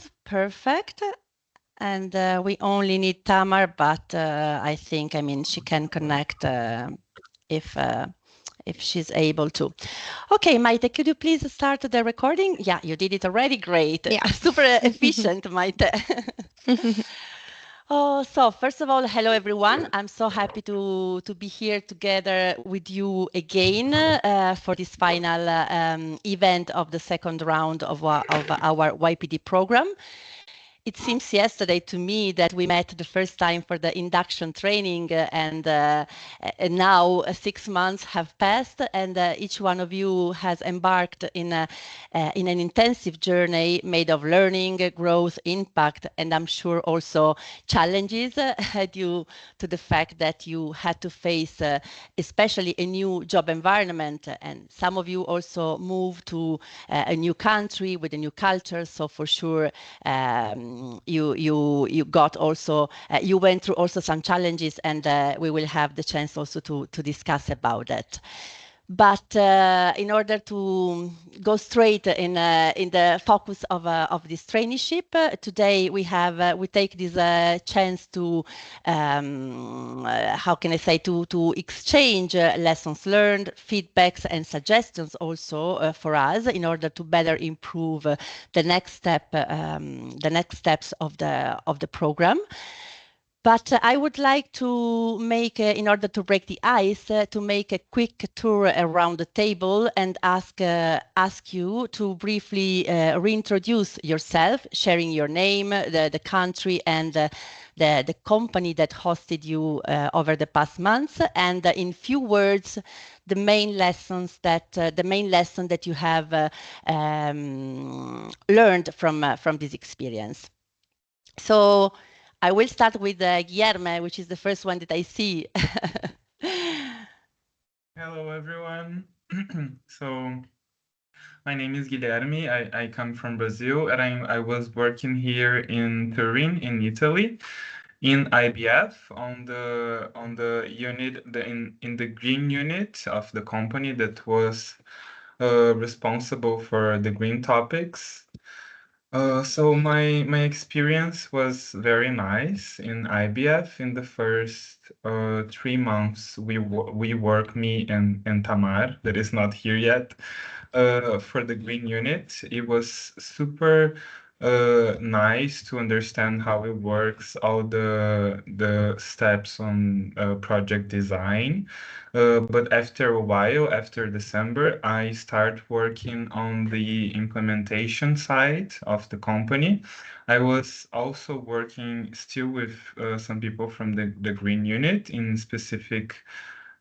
Yes, perfect. And we only need Tamar, but I think, she can connect if if she's able to. Okay, Maite, could you please start the recording? Yeah, you did it already. Great. Yeah. Super efficient, Maite. Oh, so first of all, hello everyone. I'm so happy to be here together with you again for this final event of the second round of our YPD program. It seems yesterday to me that we met the first time for the induction training, and now 6 months have passed, and each one of you has embarked in an intensive journey made of learning, growth, impact, and I'm sure also challenges due to the fact that you had to face, especially a new job environment, and some of you also moved to a new country with a new culture. So for sure, you got also you went through also some challenges, and we will have the chance also to discuss about that. But in order to go straight in the focus of this traineeship, today we take this chance to how can I say to exchange lessons learned, feedbacks, and suggestions also for us in order to better improve the next steps of the program. But I would like to make, in order to break the ice, to make a quick tour around the table and ask you to briefly reintroduce yourself, sharing your name, the country, and the company that hosted you over the past months, and in few words, the main lesson that you have learned from this experience. So I will start with Guillermo, which is the first one that I see. Hello, everyone. So my name is Guilherme. I come from Brazil, and I was working here in Turin, in Italy, in IBF on the unit in the green unit of the company that was responsible for the green topics. So my experience was very nice in IBF. In the first 3 months, we work, me and Tamar, that is not here yet, for the green unit. It was super nice to understand how it works, all the steps on project design. But after a while, after December, I start working on the implementation side of the company. I was also working still with some people from the green unit in specific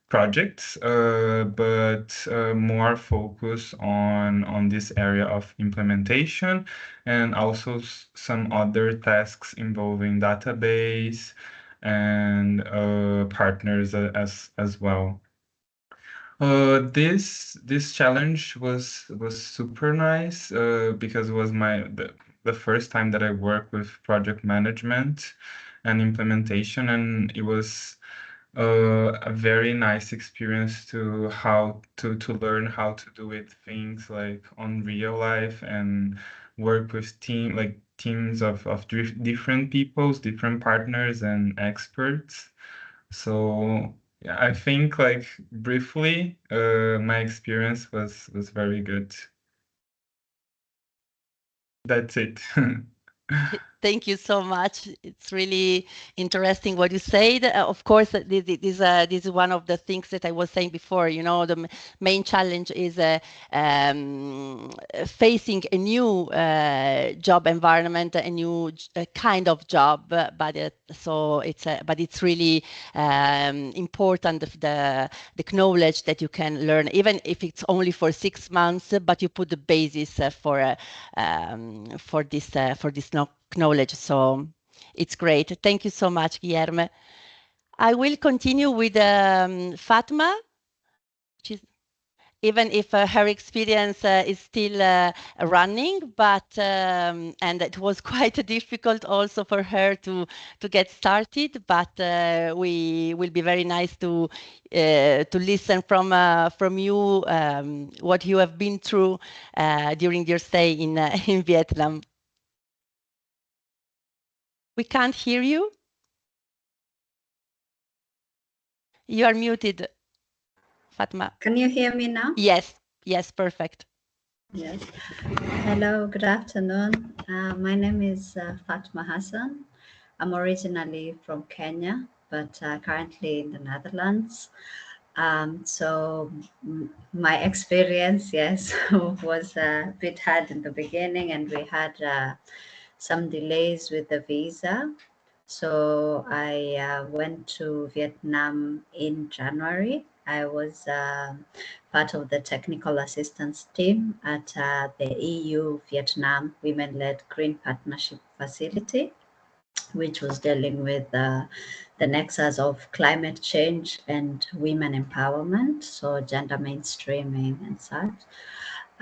projects, but more focus on this area of implementation, and also some other tasks involving database and partners as well. This challenge was super nice because it was the first time that I worked with project management and implementation, and it was a very nice experience to learn how to do it things like on real life and work with teams of different peoples, different partners and experts. So yeah, I think like briefly, my experience was very good. That's it. Thank you so much. It's really interesting what you said. Of course, this is one of the things that I was saying before. You know, the main challenge is facing a new job environment, a new kind of job. But it's really important the knowledge that you can learn, even if it's only for 6 months. But you put the basis for this knowledge. So it's great. Thank you so much, Guillermo. I will continue with Fatma, which is, even if her experience is still running, but and it was quite difficult also for her to get started. But we will be very nice to listen from you what you have been through during your stay in in Vietnam. We can't hear you. You are muted, Fatma. Can you hear me now? Yes, yes, perfect. Yes. Hello, good afternoon. My name is Fatma Hassan. I'm originally from Kenya, but currently in the Netherlands. My experience, yes, was a bit hard in the beginning, and we had some delays with the visa. So I went to Vietnam in January. I was part of the technical assistance team at the EU Vietnam Women Led Green Partnership Facility, which was dealing with the nexus of climate change and women empowerment, so gender mainstreaming and such.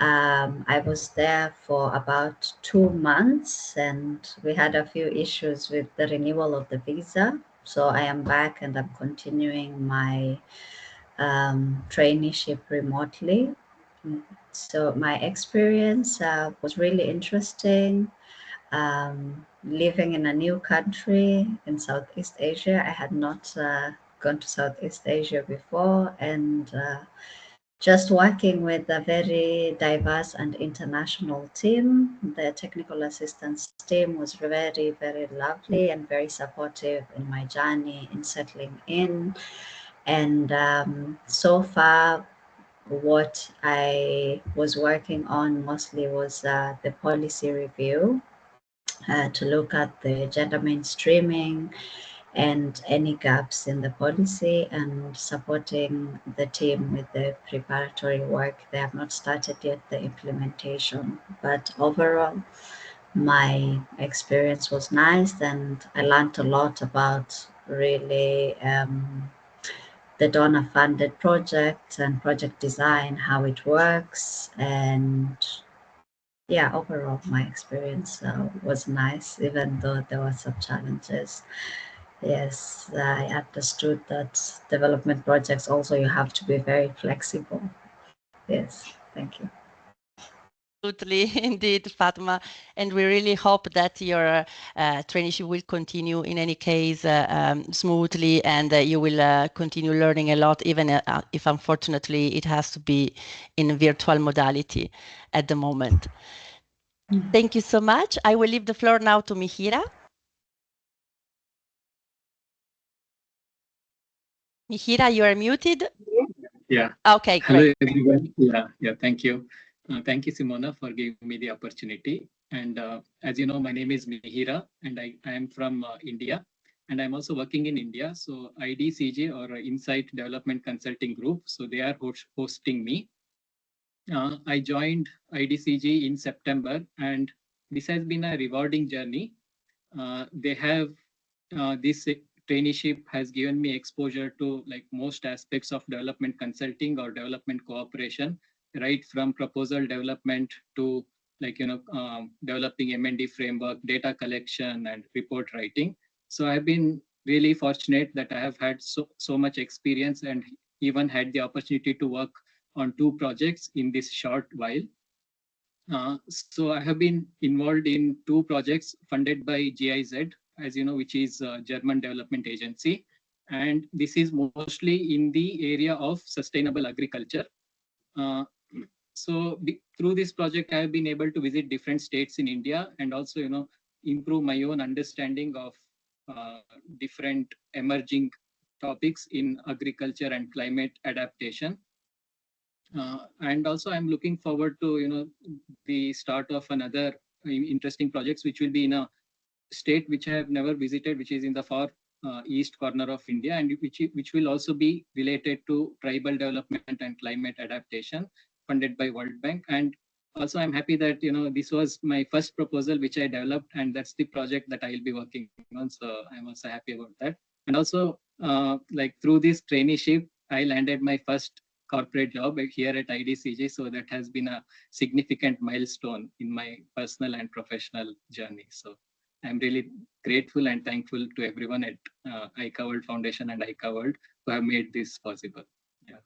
I was there for about 2 months, and we had a few issues with the renewal of the visa. So I am back and I'm continuing my traineeship remotely. So my experience was really interesting. Living in a new country in Southeast Asia. I had not gone to Southeast Asia before, and just working with a very diverse and international team. The technical assistance team was very, very lovely and very supportive in my journey in settling in. And so far, what I was working on mostly was the policy review to look at the gender mainstreaming and any gaps in the policy, and supporting the team with the preparatory work. They have not started yet the implementation, but overall my experience was nice, and I learned a lot about really the donor funded project and project design, how it works. And yeah, overall my experience was nice, even though there were some challenges. Yes, I understood that development projects also you have to be very flexible. Yes, thank you. Absolutely, indeed, Fatma. And we really hope that your traineeship will continue in any case smoothly, and you will continue learning a lot, even if unfortunately it has to be in virtual modality at the moment. Thank you so much. I will leave the floor now to Mihira. Mihira, you are muted. Yeah. Okay, Hello, great. everyone. Yeah, thank you. Thank you, Simona, for giving me the opportunity. And as you know, my name is Mihira, and I am from India. And I'm also working in India. So IDCG, or Insight Development Consulting Group, so they are hosting me. I joined IDCG in September, and this has been a rewarding journey. They have this traineeship has given me exposure to like most aspects of development consulting or development cooperation, right from proposal development to developing M&D framework, data collection, and report writing. So I've been really fortunate that I have had so much experience, and even had the opportunity to work on 2 projects in this short while. So I have been involved in 2 projects funded by GIZ, as you know, which is a German development agency. And this is mostly in the area of sustainable agriculture. Through this project, I have been able to visit different states in India, and also, improve my own understanding of different emerging topics in agriculture and climate adaptation. And also I'm looking forward to the start of another interesting projects, which will be in a state which I have never visited, which is in the far east corner of India, and which will also be related to tribal development and climate adaptation, funded by World Bank. And also I'm happy that this was my first proposal which I developed, and that's the project that I'll be working on. So I'm also happy about that. And also like through this traineeship, I landed my first corporate job here at IDCG. So that has been a significant milestone in my personal and professional journey. So I'm really grateful and thankful to everyone at iCovered Foundation and iCovered who have made this possible. Yeah.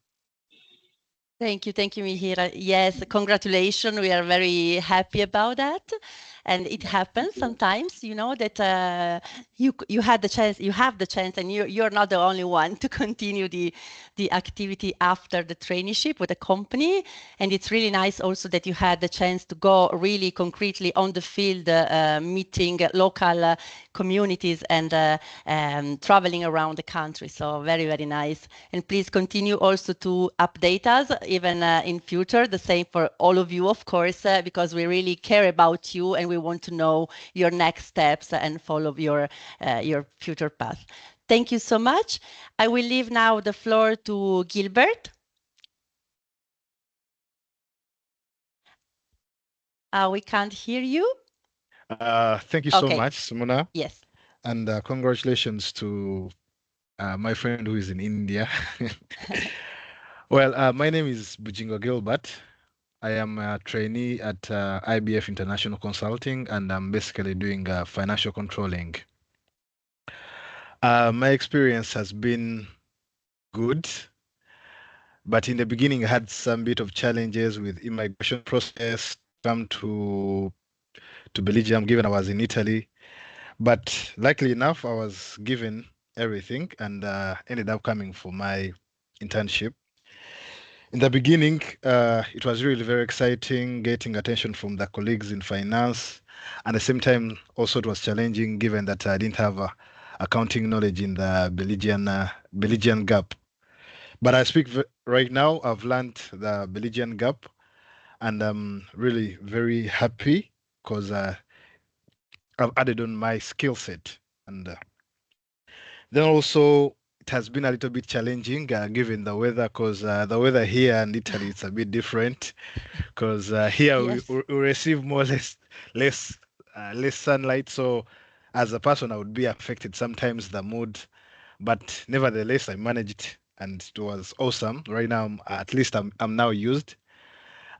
Thank you, Mihira. Yes, congratulations. We are very happy about that. And it happens sometimes, you know, that you have the chance, and you're not the only one to continue the activity after the traineeship with the company. And it's really nice also that you had the chance to go really concretely on the field, meeting local communities and traveling around the country. So very, very nice. And please continue also to update us even in future. The same for all of you, of course, because we really care about you and we want to know your next steps and follow your future path. Thank you so much. I will leave now the floor to Gilbert. We can't hear you. Thank you so Okay. much, Simona. Yes. And congratulations to my friend who is in India. Well, my name is Bujingo Gilbert. I am a trainee at IBF International Consulting, and I'm basically doing financial controlling. My experience has been good, but in the beginning I had some bit of challenges with immigration process to come to Belgium, given I was in Italy. But luckily enough, I was given everything and ended up coming for my internship. In the beginning, it was really very exciting, getting attention from the colleagues in finance. At the same time, also it was challenging given that I didn't have accounting knowledge in the Belgian gap. But I speak right now, I've learned the Belgian gap, and I'm really very happy because I've added on my skill set. And then also, it has been a little bit challenging given the weather, because the weather here in Italy is a bit different. Because here Yes. we receive more or less sunlight. So as a person, I would be affected sometimes the mood, but nevertheless, I managed, and it was awesome. Right now, at least I'm now used,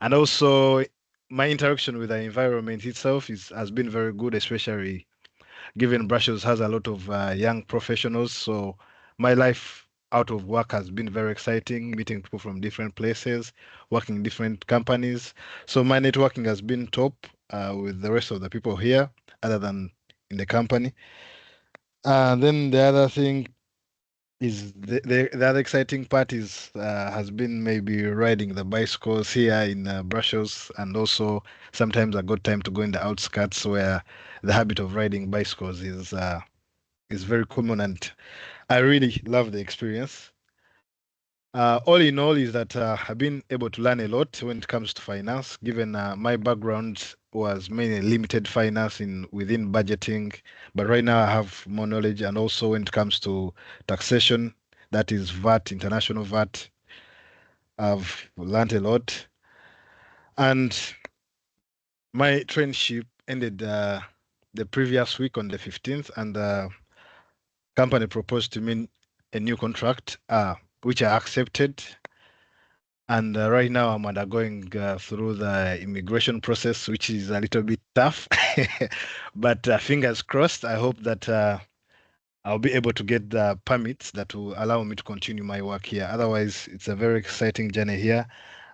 and also my interaction with the environment itself has been very good, especially given Brussels has a lot of young professionals. So my life out of work has been very exciting, meeting people from different places, working in different companies. So my networking has been top with the rest of the people here, other than in the company. And then the other thing is the other exciting part is has been maybe riding the bicycles here in Brussels, and also sometimes I got time to go in the outskirts where the habit of riding bicycles is very common, and I really love the experience. All in all, is that I've been able to learn a lot when it comes to finance, given my background was mainly limited finance in within budgeting, but right now I have more knowledge, and also when it comes to taxation, that is VAT, international VAT, I've learned a lot. And my traineeship ended the previous week on the 15th, and company proposed to me a new contract, which I accepted. And right now I'm undergoing through the immigration process, which is a little bit tough. But fingers crossed, I hope that I'll be able to get the permits that will allow me to continue my work here. Otherwise, it's a very exciting journey here,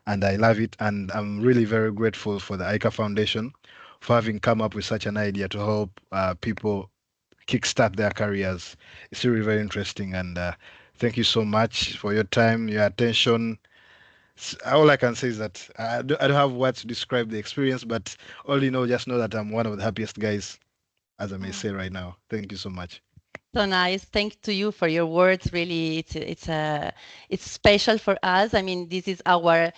and I love it. And I'm really very grateful for the ICA Foundation for having come up with such an idea to help people kickstart their careers. It's really very interesting, and thank you so much for your time, your attention. All I can say is that I don't have words to describe the experience, but all you know, just know that I'm one of the happiest guys, as I may say right now. Thank you so much. So nice. Thank to you for your words. Really, it's special for us. I mean, this is our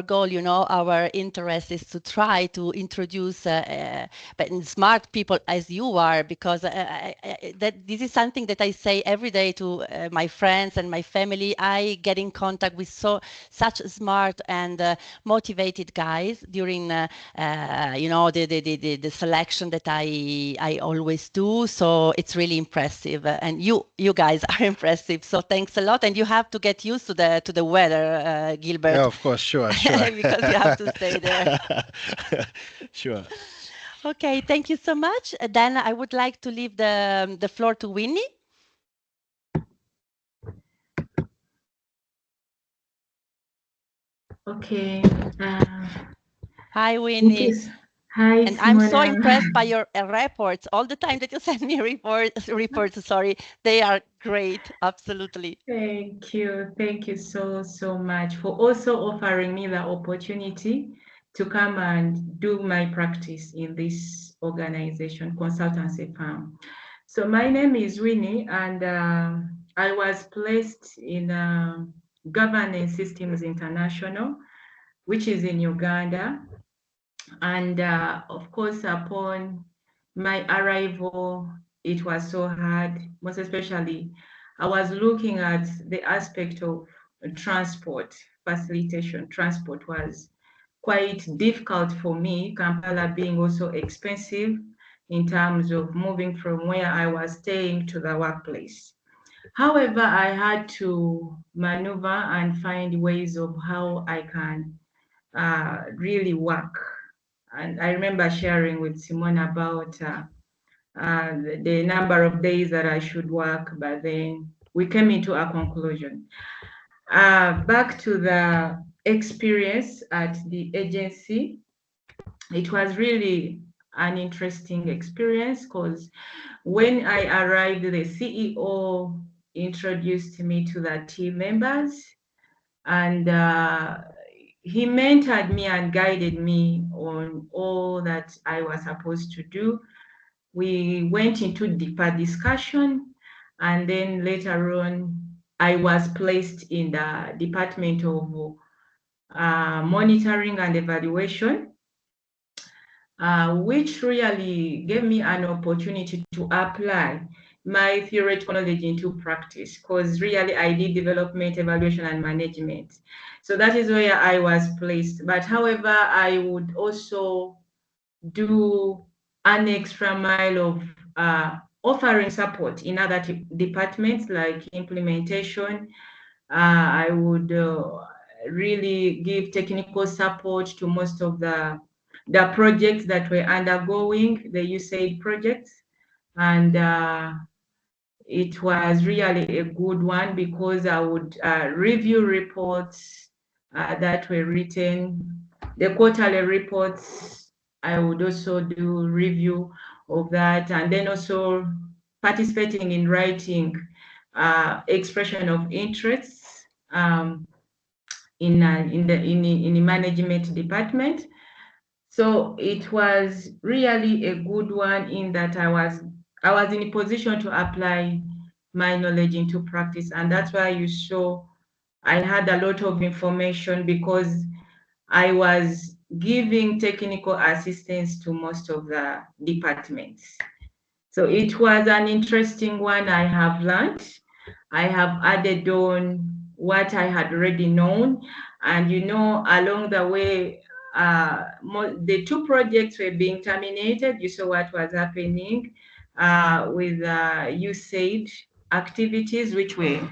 goal. You know, our interest is to try to introduce but smart people as you are, because that this is something that I say every day to my friends and my family. I get in contact with such smart and motivated guys during you know, the selection that I always do. So it's really impressive, and you guys are impressive. So thanks a lot, and you have to get used to the weather, Gilbert. Yeah, of course, sure. Because you have to stay there. Sure. Okay, thank you so much. Then I would like to leave the floor to Winnie. Okay. Hi, Winnie. Hi, And I'm so Simona. impressed by your reports. All the time that you send me reports, sorry, they are great. Absolutely. Thank you. Thank you so much for also offering me the opportunity to come and do my practice in this organization, consultancy firm. So my name is Winnie, and I was placed in Governance Systems International, which is in Uganda. And of course, upon my arrival, it was so hard, most especially I was looking at the aspect of transport, facilitation. Transport was quite difficult for me, Kampala being also expensive in terms of moving from where I was staying to the workplace. However, I had to maneuver and find ways of how I can really work. And I remember sharing with Simone about the number of days that I should work, but then we came into a conclusion. Back to the experience at the agency, it was really an interesting experience because when I arrived, the CEO introduced me to the team members, and he mentored me and guided me on all that I was supposed to do. We went into deeper discussion, and then later on, I was placed in the Department of Monitoring and Evaluation, which really gave me an opportunity to apply my theoretical knowledge into practice, because really I did development, evaluation, and management. So that is where I was placed. But however, I would also do an extra mile of offering support in other departments like implementation. I would really give technical support to most of the projects that were undergoing, the USAID projects. And it was really a good one because I would review reports that were written, the quarterly reports. I would also do review of that, and then also participating in writing expression of interests in the management department. So it was really a good one in that I was in a position to apply my knowledge into practice, and that's why you saw I had a lot of information because I was giving technical assistance to most of the departments. So it was an interesting one. I have learned. I have added on what I had already known. And, along the way, the two projects were being terminated. You saw what was happening with USAID activities, which were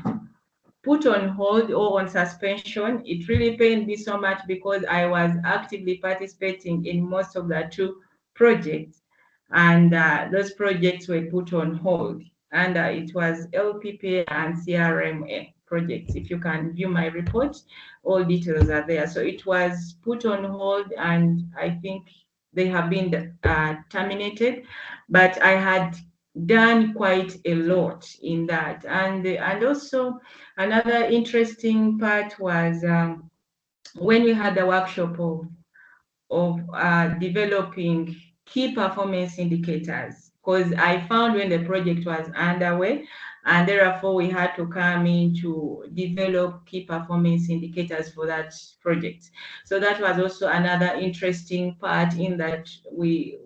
put on hold or on suspension. It really pained me so much because I was actively participating in most of the two projects, and those projects were put on hold. And it was LPPA and CRMA projects. If you can view my report, all details are there. So it was put on hold, and I think they have been terminated. But I had done quite a lot in that, and also another interesting part was when we had the workshop of developing key performance indicators, because I found when the project was underway, and therefore we had to come in to develop key performance indicators for that project. So that was also another interesting part in that we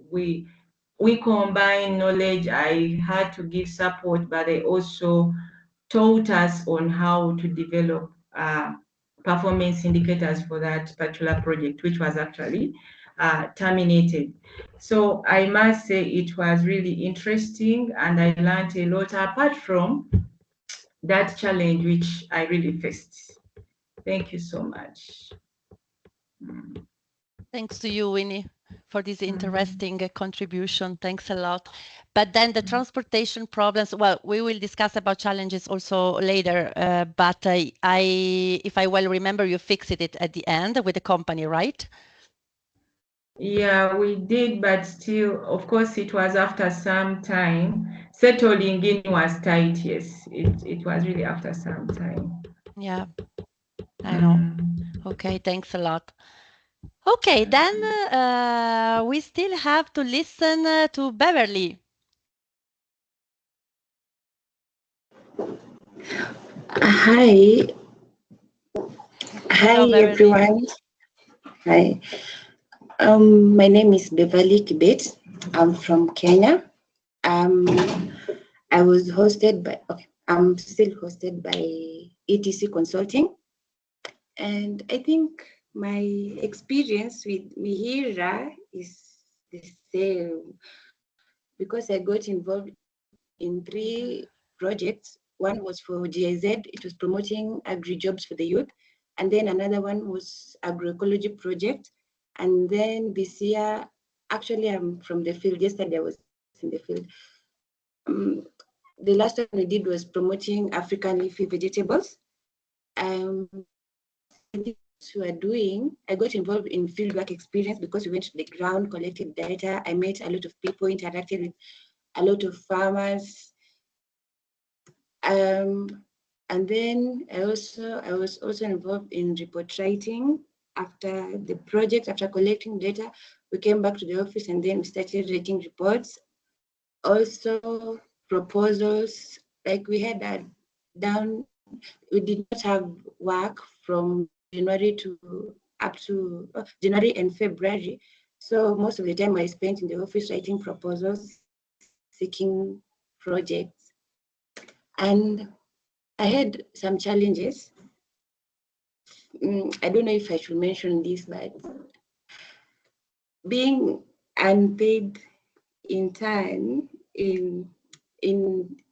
combine knowledge. I had to give support, but they also taught us on how to develop performance indicators for that particular project, which was actually terminated. So I must say it was really interesting, and I learned a lot apart from that challenge which I really faced. Thank you so much. Thanks to you, Winnie, for this interesting contribution. Thanks a lot. But then the transportation problems, well, we will discuss about challenges also later, but if I well remember, you fixed it at the end with the company, right? Yeah, we did, but still, of course, it was after some time. Settling in was tight, yes. It was really after some time. Yeah, I know. Mm. Okay, thanks a lot. Okay, then we still have to listen to Beverly. Hi. Hi, Hello, Beverly. everyone. Hi. My name is Beverly Kibet. I'm from Kenya. I was hosted by, okay, I'm still hosted by ETC Consulting. And I think my experience with Mihira is the same because I got involved in 3 projects. One was for GIZ, it was promoting agri-jobs for the youth. And then another one was agroecology project. And then this year, actually I'm from the field, yesterday I was in the field. The last one we did was promoting African leafy vegetables. We are doing, I got involved in fieldwork experience because we went to the ground, collected data. I met a lot of people, interacted with a lot of farmers. And then I was also involved in report writing. After the project, after collecting data, we came back to the office and then we started writing reports. Also proposals, like we had that down, we did not have work from January to up to January and February. So most of the time I spent in the office writing proposals, seeking projects. And I had some challenges. I don't know if I should mention this, but being unpaid intern in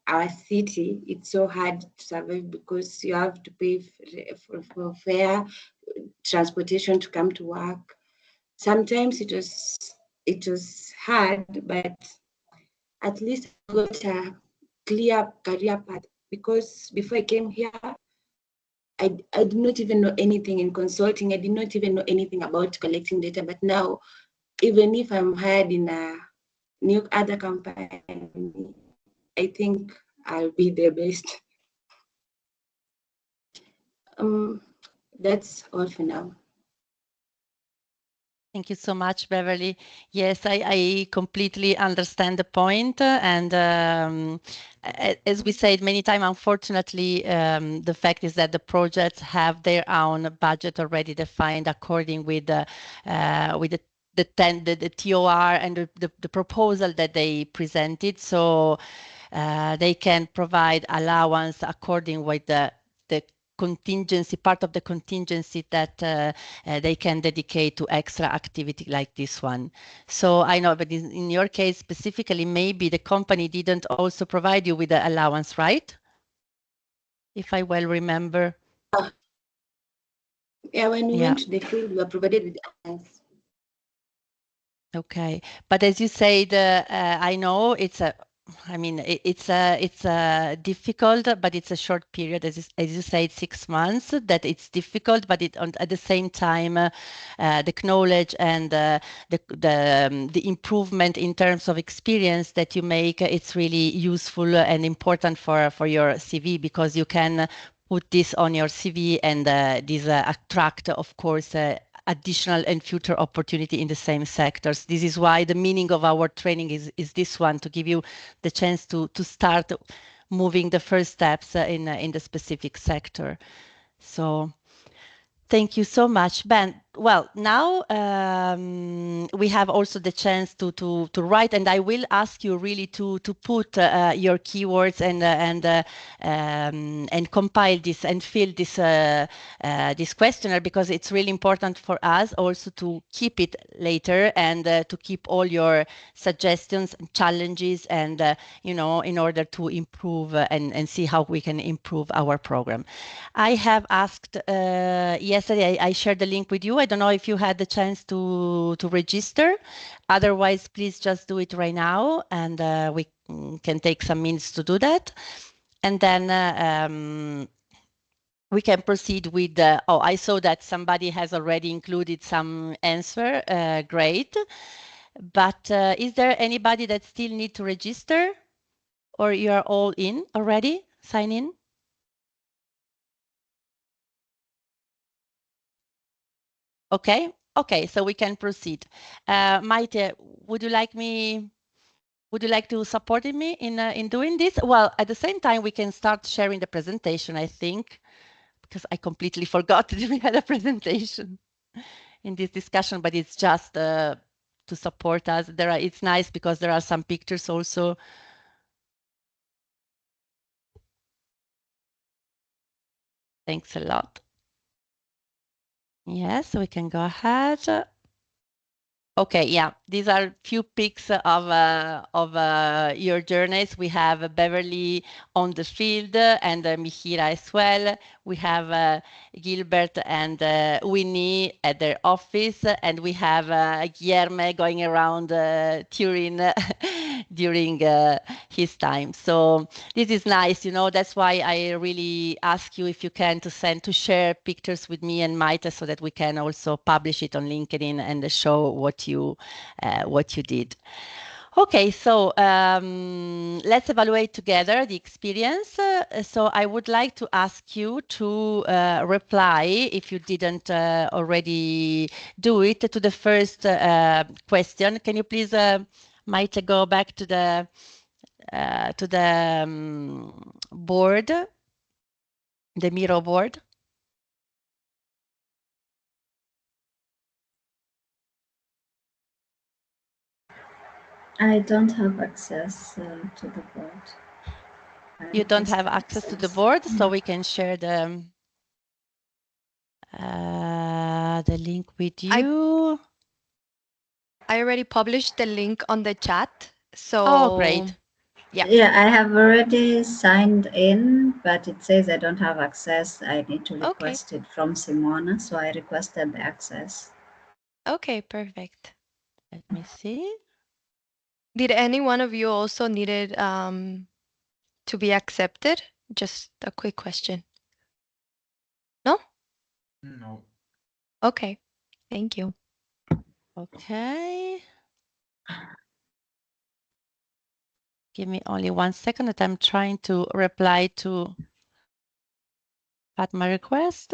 our city, it's so hard to survive because you have to pay for fare, transportation to come to work. Sometimes it was hard, but at least I got a clear career path because before I came here, I did not even know anything in consulting. I did not even know anything about collecting data. But now, even if I'm hired in a new other company, I think I'll be the best. That's all for now. Thank you so much, Beverly. Yes, I completely understand the point. And as we said many times, unfortunately, the fact is that the projects have their own budget already defined according with the TOR and the proposal that they presented. So they can provide allowance according with the contingency, part of the contingency that they can dedicate to extra activity like this one. So I know, but in your case specifically, maybe the company didn't also provide you with the allowance, right? If I well remember. Yeah, when we went to the field, we were provided with allowance. Okay, but as you said, I know it's a, I mean, it's difficult, but it's a short period, as you said, 6 months. That it's difficult, but at the same time, the knowledge and the improvement in terms of experience that you make, it's really useful and important for your CV because you can put this on your CV and this attract, of course. Additional and future opportunity in the same sectors. This is why the meaning of our training is this one, to give you the chance to start moving the first steps in the specific sector. So thank you so much, Ben. Well, now we have also the chance to write, and I will ask you really to put your keywords and compile this and fill this questionnaire, because it's really important for us also to keep it later and to keep all your suggestions and challenges and in order to improve and see how we can improve our program. I have asked yesterday, I shared the link with you. I don't know if you had the chance to register. Otherwise, please just do it right now, and we can take some minutes to do that. And then we can proceed with oh, I saw that somebody has already included some answer. Great. But is there anybody that still need to register, or you are all in already? Sign in? Okay. Okay, so we can proceed. Maite, would you like to support me in doing this? Well, at the same time, we can start sharing the presentation, I think, because I completely forgot that we had a presentation in this discussion, but it's just to support us. It's nice because there are some pictures also. Thanks a lot. Yes, we can go ahead. Okay, yeah, these are few pics of your journeys. We have Beverly on the field and Mihira as well. We have Gilbert and Winnie at their office, and we have Guillermo going around Turin during his time. So this is nice, you know. That's why I really ask you if you can to share pictures with me and Maite so that we can also publish it on LinkedIn and show what you did. Okay, so let's evaluate together the experience. So I would like to ask you to reply, if you didn't already do it, to the first question. Can you please, Maite, go back to the board, the Miro board? I don't have access to the board. You don't have access to the board, so we can share the link with you. I already published the link on the chat. So oh, great. Yeah, I have already signed in, but it says I don't have access. I need to request it from Simona, so I requested the access. Okay, perfect. Let me see. Did any one of you also needed to be accepted? Just a quick question. No? No. Okay, thank you. Okay. Give me only 1 second that I'm trying to reply to my request.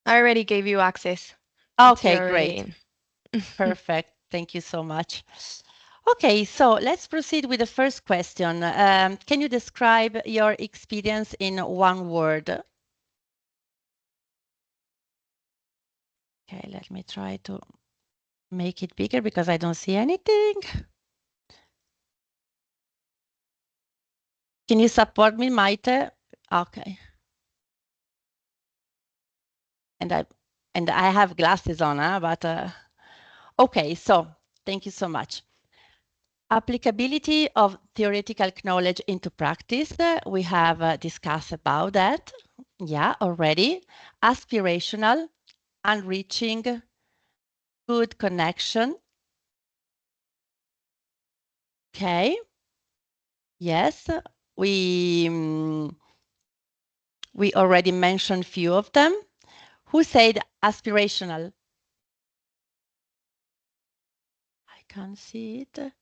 I already gave you access. Okay, great. Perfect. Thank you so much. Okay, so let's proceed with the first question. Can you describe your experience in one word? Okay, let me try to make it bigger because I don't see anything. Can you support me, Maite? Okay. And I have glasses on, but okay, so thank you so much. Applicability of theoretical knowledge into practice. We have discussed about that. Yeah, already. Aspirational, enriching, good connection. Okay. Yes, we already mentioned few of them. Who said aspirational? I can't see it.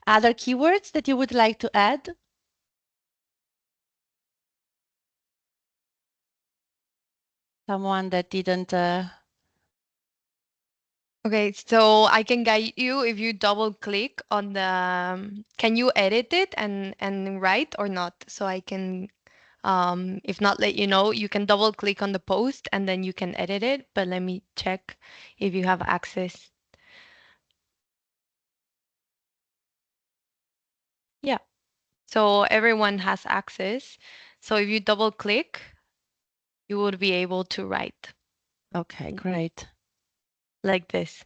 Other keywords that you would like to add? Someone that didn't. Okay, so I can guide you if you double click on the. Can you edit it and write or not? So I can, if not, let you know. You can double click on the post and then you can edit it. But let me check if you have access. Yeah. So everyone has access. So if you double click, you would be able to write. Okay, great. Like this.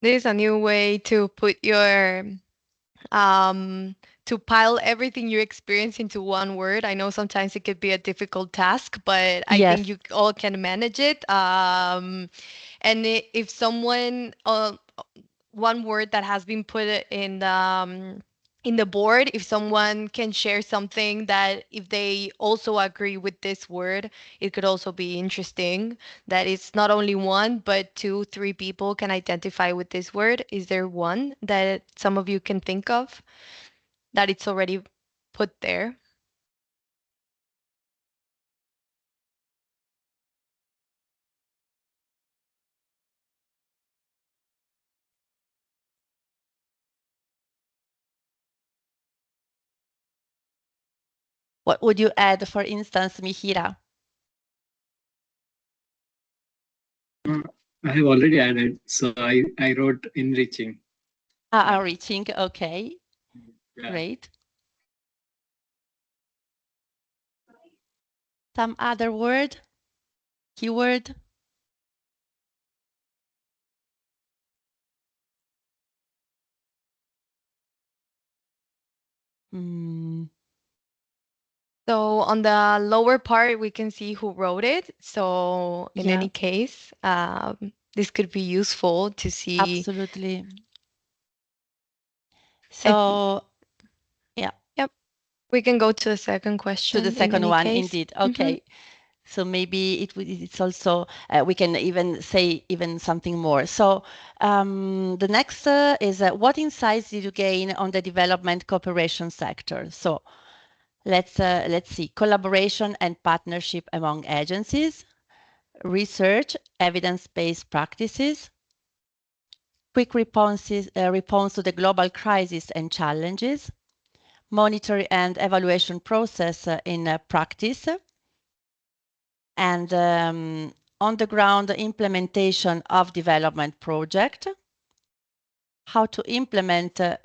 There's a new way to put your to pile everything you experience into one word. I know sometimes it could be a difficult task, but I think Yes. you all can manage it. And if someone, one word that has been put in the board, if someone can share something that if they also agree with this word, it could also be interesting. That it's not only one, but two, three people can identify with this word. Is there one that some of you can think of that it's already put there? What would you add, for instance, Mihira? I have already added, so I wrote enriching. Enriching, okay. Yeah. Great. Some other word? Keyword? Hmm. So on the lower part, we can see who wrote it. So in Yeah. any case, this could be useful to see. Absolutely. So, yeah. Yep. We can go to the second question. To the in second any one, case. indeed. Okay. So maybe it's also, we can even say even something more. So the next is what insights did you gain on the development cooperation sector? So let's see, collaboration and partnership among agencies, research, evidence-based practices, quick response to the global crisis and challenges, monitoring and evaluation process in practice, and on-the-ground implementation of development project, how to implement, a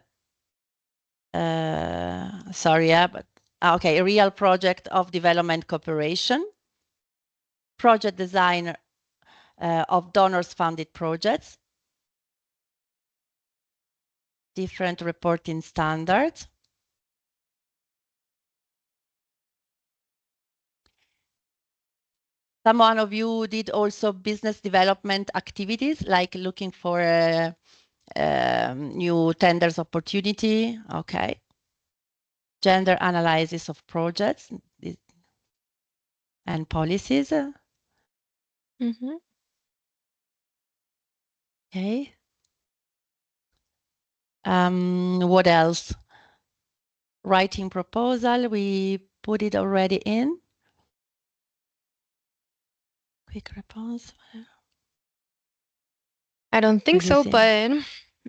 real project of development cooperation, project design of donors-funded projects, different reporting standards, Someone of you did also business development activities, like looking for new tenders opportunity. Okay. Gender analysis of projects and policies. Okay. What else? Writing proposal, we put it already in. Quick response. I don't think so, Releasing.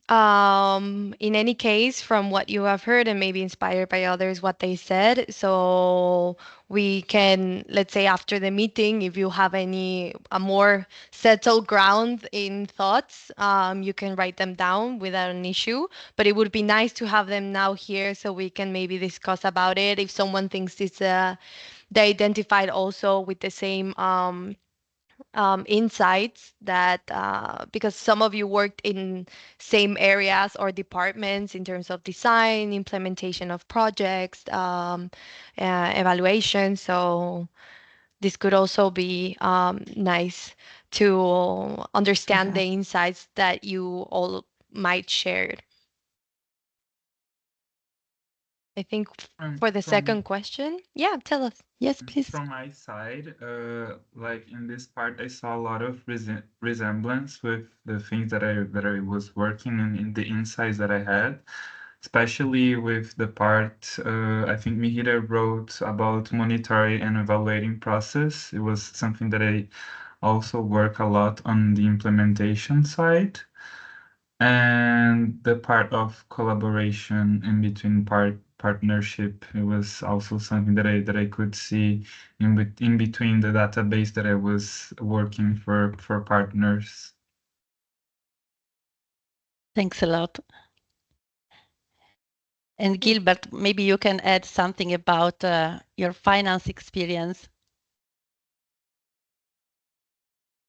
but in any case, from what you have heard and maybe inspired by others, what they said, so we can, let's say after the meeting, if you have a more settled ground in thoughts, you can write them down without an issue. But it would be nice to have them now here so we can maybe discuss about it. If someone thinks it's they identified also with the same insights that because some of you worked in same areas or departments in terms of design, implementation of projects, evaluation. So this could also be nice to understand the insights that you all might share. I think for the second question, yeah, tell us. Yes, please. From my side, like in this part, I saw a lot of resemblance with the things that I was working in the insights that I had, especially with the part I think Mihira wrote about monitoring and evaluating process. It was something that I also work a lot on the implementation side. And the part of collaboration in between partnership, it was also something that I could see in between the database that I was working for partners. Thanks a lot. And Gilbert, maybe you can add something about your finance experience.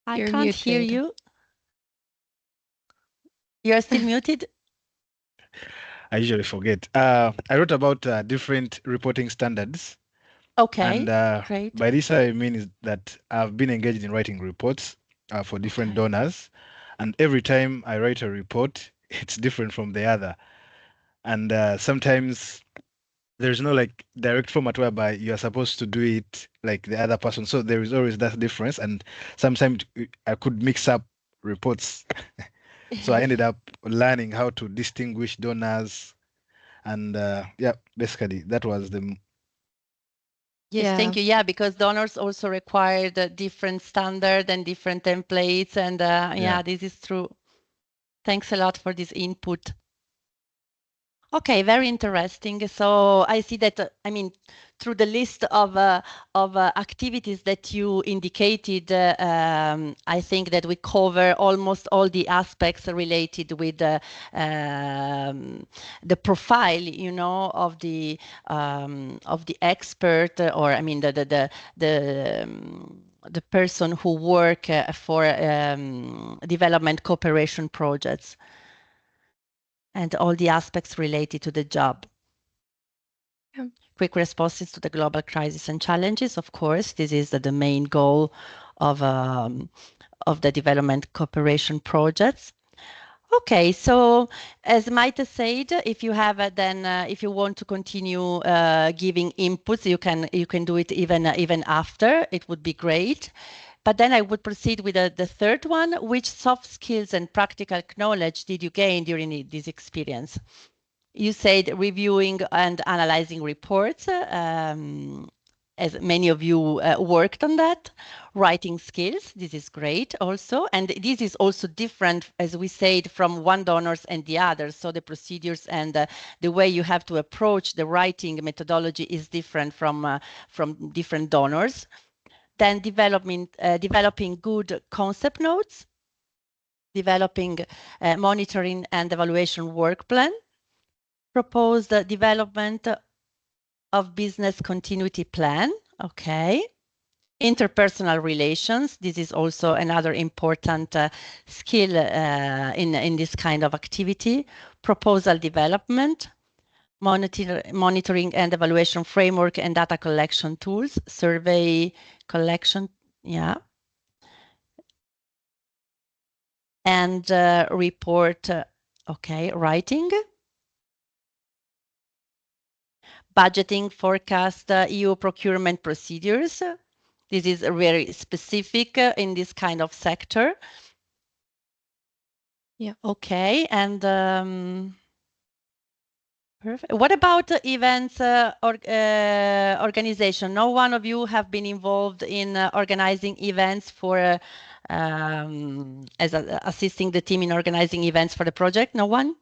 I can't hear you. You're still muted? I usually forget. I wrote about different reporting standards. Okay, And great. by this I mean is that I've been engaged in writing reports for different donors, and every time I write a report, it's different from the other. And sometimes there's no like direct format whereby you are supposed to do it like the other person. So there is always that difference, and sometimes I could mix up reports. So I ended up learning how to distinguish donors, and yeah, basically that was the Yes, thank you. Yeah, because donors also require the different standard and different templates. And yeah, this is true. Thanks a lot for this input. Okay, very interesting. So I see that, I mean, through the list of activities that you indicated, I think that we cover almost all the aspects related with the profile, you know, of the expert, or I mean the person who work for development cooperation projects, and all the aspects related to the job. Yeah. Quick responses to the global crisis and challenges. Of course, this is the main goal of the development cooperation projects. Okay, so as Maite said, if you have if you want to continue giving inputs, you can do it even after. It would be great. But then I would proceed with the third one. Which soft skills and practical knowledge did you gain during this experience? You said reviewing and analyzing reports, as many of you worked on that. Writing skills, this is great also. And this is also different, as we said, from one donors and the others. So the procedures and the way you have to approach the writing methodology is different from different donors. Then developing good concept notes, developing monitoring and evaluation work plan, propose the development of business continuity plan. Okay. Interpersonal relations. This is also another important skill in this kind of activity. Proposal development, monitoring and evaluation framework and data collection tools, survey collection, yeah. And report, okay, writing. Budgeting, forecast, EU procurement procedures. This is very specific in this kind of sector. Yeah. Okay. And perfect. What about events organization? No one of you have been involved in organizing events for assisting the team in organizing events for the project? No one?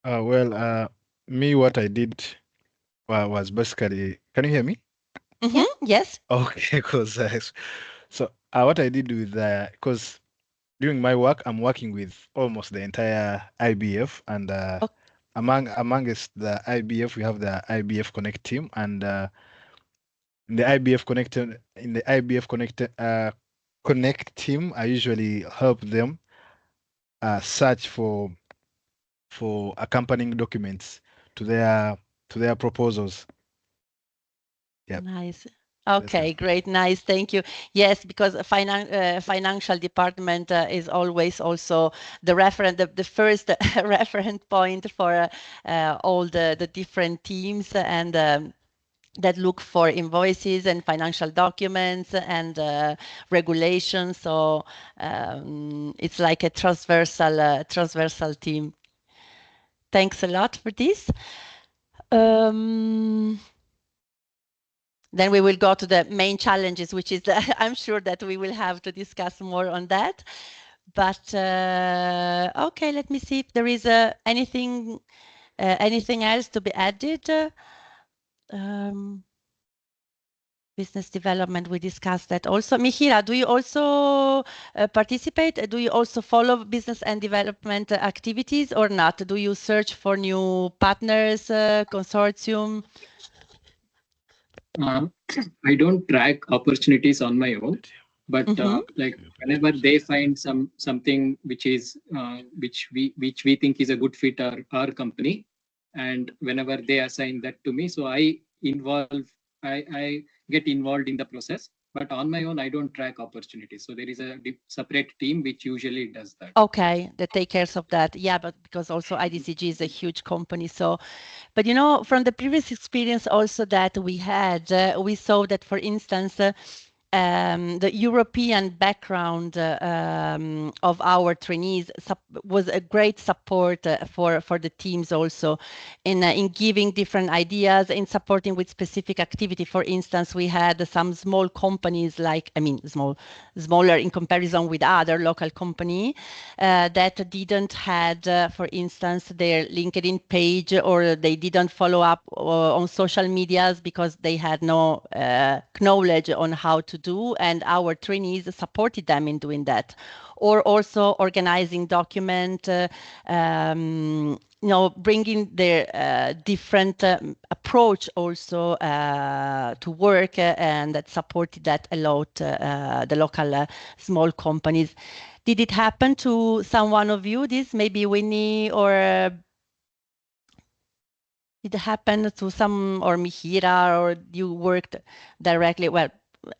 Well, me, what I did was basically, can you hear me? Mm-hmm. Yes. Okay, because so what I did with because during my work, I'm working with almost the entire IBF, and amongst the IBF, we have the IBF Connect team, and in the IBF Connect team, I usually help them search for accompanying documents to their proposals. Yeah. Nice. Okay, great. Nice. Thank you. Yes, because financial department is always also the first reference point for all the different teams, and that look for invoices and financial documents and regulations. So it's like a transversal team. Thanks a lot for this. Then we will go to the main challenges, which is I'm sure that we will have to discuss more on that. But okay, let me see if there is anything else to be added. Business development, we discussed that also. Mihira, do you also participate? Do you also follow business and development activities or not? Do you search for new partners, consortium? I don't track opportunities on my own, But like whenever they find something which is which we think is a good fit our company, and whenever they assign that to me, so I get involved in the process. But on my own, I don't track opportunities. So there is a separate team which usually does that. Okay, that take care of that. Yeah, but because also IDCG is a huge company. So, but you know, from the previous experience also that we had, we saw that, for instance, the European background of our trainees was a great support for the teams also in giving different ideas, in supporting with specific activity. For instance, we had some small companies, like, I mean, smaller in comparison with other local company that didn't had, for instance, their LinkedIn page, or they didn't follow up on social medias because they had no knowledge on how to do, and our trainees supported them in doing that. Or also organizing document, you know, bringing their different approach also to work, and that supported that a lot, the local small companies. Did it happen to someone of you, this, maybe Winnie, or did it happen to some, or Mihira, or you worked directly? Well,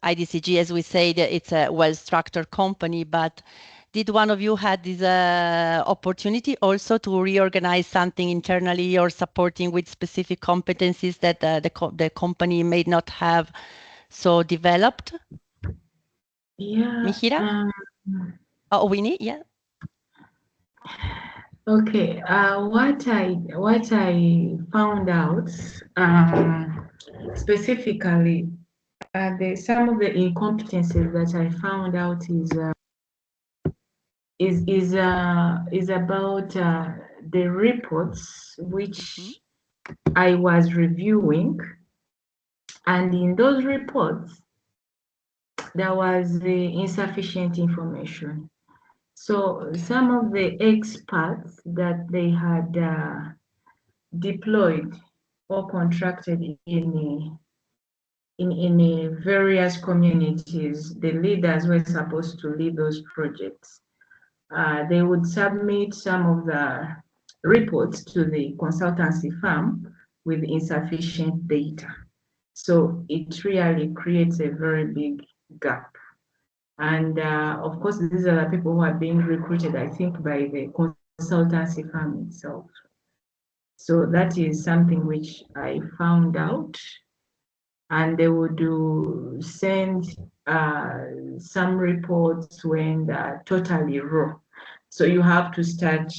IDCG, as we said, it's a well-structured company, but did one of you had this opportunity also to reorganize something internally, or supporting with specific competencies that the company may not have so developed? Yeah. Mihira? Oh, Winnie, yeah. Okay. What I found out specifically, some of the incompetencies that I found out is about the reports which I was reviewing, and in those reports there was insufficient information. So some of the experts that they had deployed or contracted in various communities, the leaders were supposed to lead those projects. They would submit some of the reports to the consultancy firm with insufficient data. So it really creates a very big gap. And of course, these are the people who are being recruited, I think, by the consultancy firm itself. So that is something which I found out. And they would send some reports when they're totally raw. So you have to start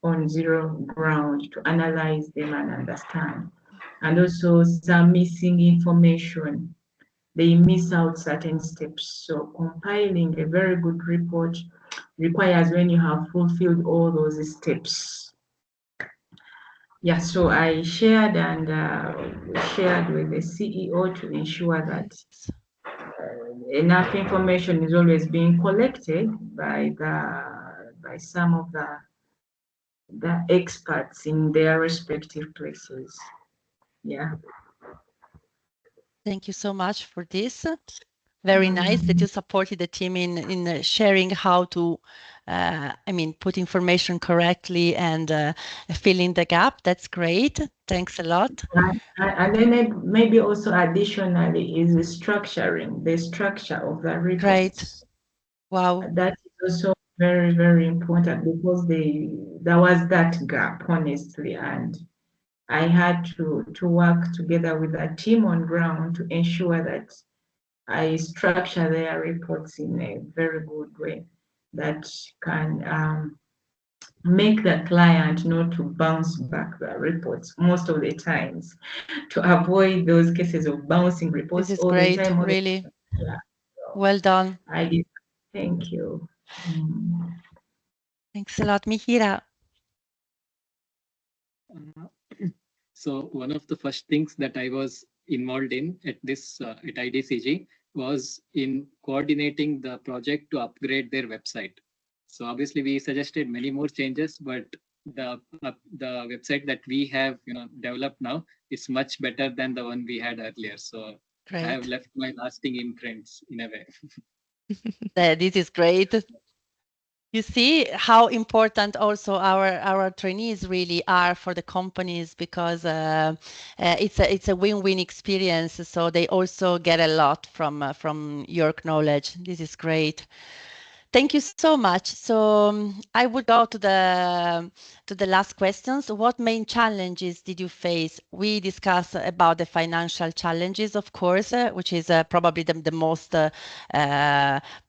on zero ground to analyze them and understand. And also some missing information. They miss out certain steps. So compiling a very good report requires when you have fulfilled all those steps. Yeah, so I shared with the CEO to ensure that enough information is always being collected by some of the experts in their respective places. Yeah. Thank you so much for this. Very nice that you supported the team in sharing how to, I mean, put information correctly and fill in the gap. That's great. Thanks a lot. And then maybe also additionally is the structure of the reports. Great. Wow. That is also very, very important, because there was that gap, honestly, and I had to work together with a team on ground to ensure that I structure their reports in a very good way that can make the client not to bounce back the reports most of the times, to avoid those cases of bouncing reports this is all great, the time. Really. Yeah. So well done. I did. Thank you. Thanks a lot, Mihira. So one of the first things that I was involved in at IDCG was in coordinating the project to upgrade their website. So obviously we suggested many more changes, but the website that we have developed now is much better than the one we had earlier. So Great. I have left my lasting imprints in a way. This is great. You see how important also our trainees really are for the companies, because it's a win-win experience. So they also get a lot from your knowledge. This is great. Thank you so much. So I would go to the last questions. What main challenges did you face? We discussed about the financial challenges, of course, which is probably the most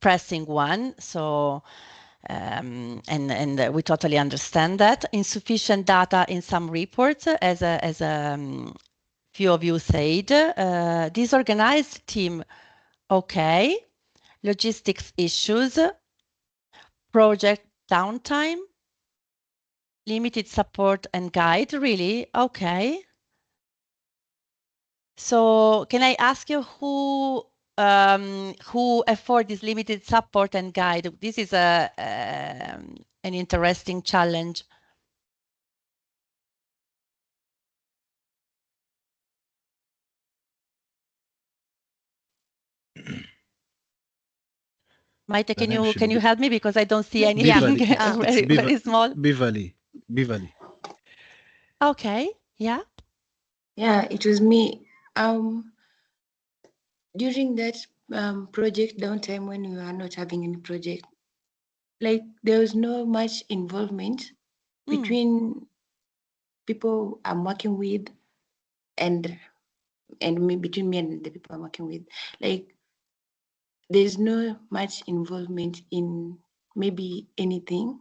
pressing one. So and we totally understand that. Insufficient data in some reports, as few of you said. Disorganized team, okay. Logistics issues, project downtime, limited support and guide, really, okay. So can I ask you who afford this limited support and guide? This is an interesting challenge. Maite, can you help me, because I don't see anything? Very small. Beverly. Okay. Yeah. Yeah, it was me. During that project downtime, when we were not having any project, like there was no much involvement between people I'm working with and me, between me and the people I'm working with. Like there's no much involvement in maybe anything.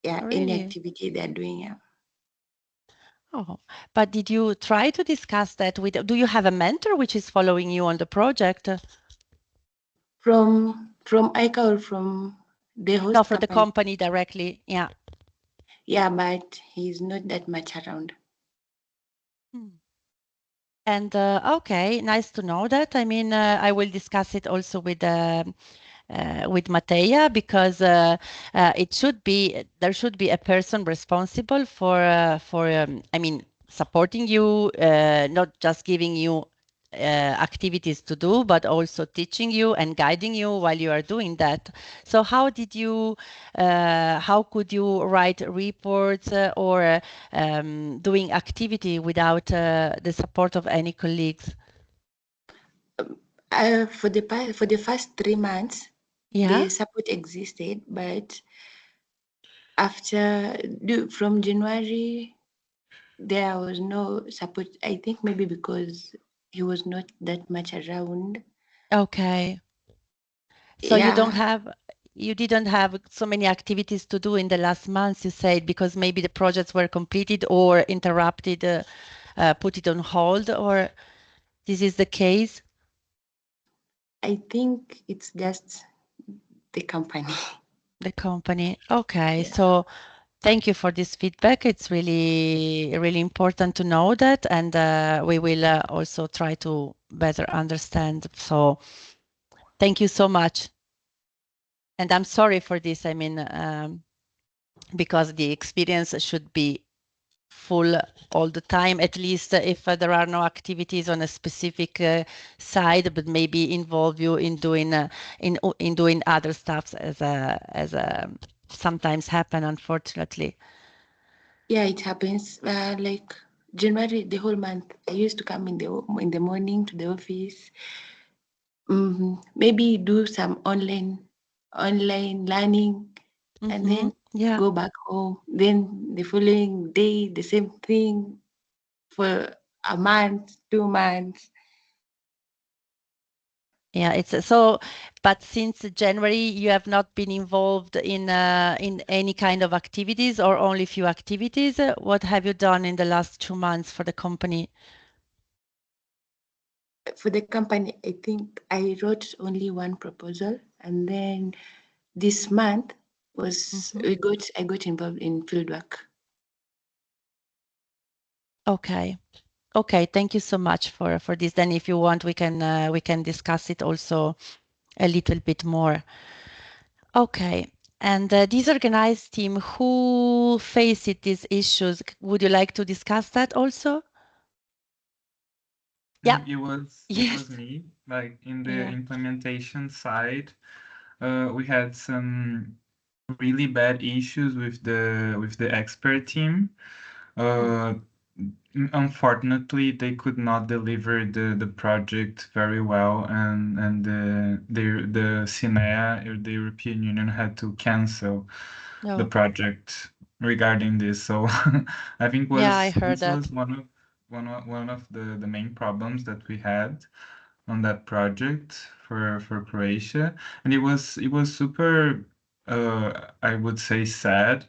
Yeah, Really? any activity they're doing. Yeah. Oh, but did you try to discuss that with, do you have a mentor which is following you on the project? From ICA or from the host? No, from the company directly. Yeah. Yeah, but he's not that much around. And okay, nice to know that. I mean, I will discuss it also with Matea, because it should be, there should be a person responsible for I mean, supporting you, not just giving you activities to do, but also teaching you and guiding you while you are doing that. So how did you, how could you write reports or doing activity without the support of any colleagues? For the first 3 months, the support existed, but after from January, there was no support. I think maybe because he was not that much around. Okay. So you didn't have so many activities to do in the last months, you said, because maybe the projects were completed or interrupted, put it on hold, or this is the case? I think it's just the company. The company. Okay. Yeah. So thank you for this feedback. It's really, really important to know that, and we will also try to better understand. So thank you so much. And I'm sorry for this. I mean, because the experience should be full all the time, at least if there are no activities on a specific side, but maybe involve you in doing in doing other stuff, as sometimes happen, unfortunately. Yeah, it happens. Like January, the whole month, I used to come in the morning to the office. Maybe do some online learning, and then go back home. Then the following day, the same thing for a month, 2 months. Yeah, it's so. But since January, you have not been involved in any kind of activities, or only few activities. What have you done in the last 2 months for the company? For the company, I think I wrote only one proposal, and then this month was I got involved in fieldwork. Okay. Okay, thank you so much for this. Then if you want, we can discuss it also a little bit more. Okay. And disorganized team, who faced these issues? Would you like to discuss that also? Yeah. It was me. like in the Yeah. implementation side, we had some really bad issues with the expert team. Unfortunately, they could not deliver the project very well, and the CINEA, or the European Union, had to cancel the No. project regarding this. So I think Yeah, I heard this that. was one of the main problems that we had on that project for Croatia, and it was super, I would say, sad,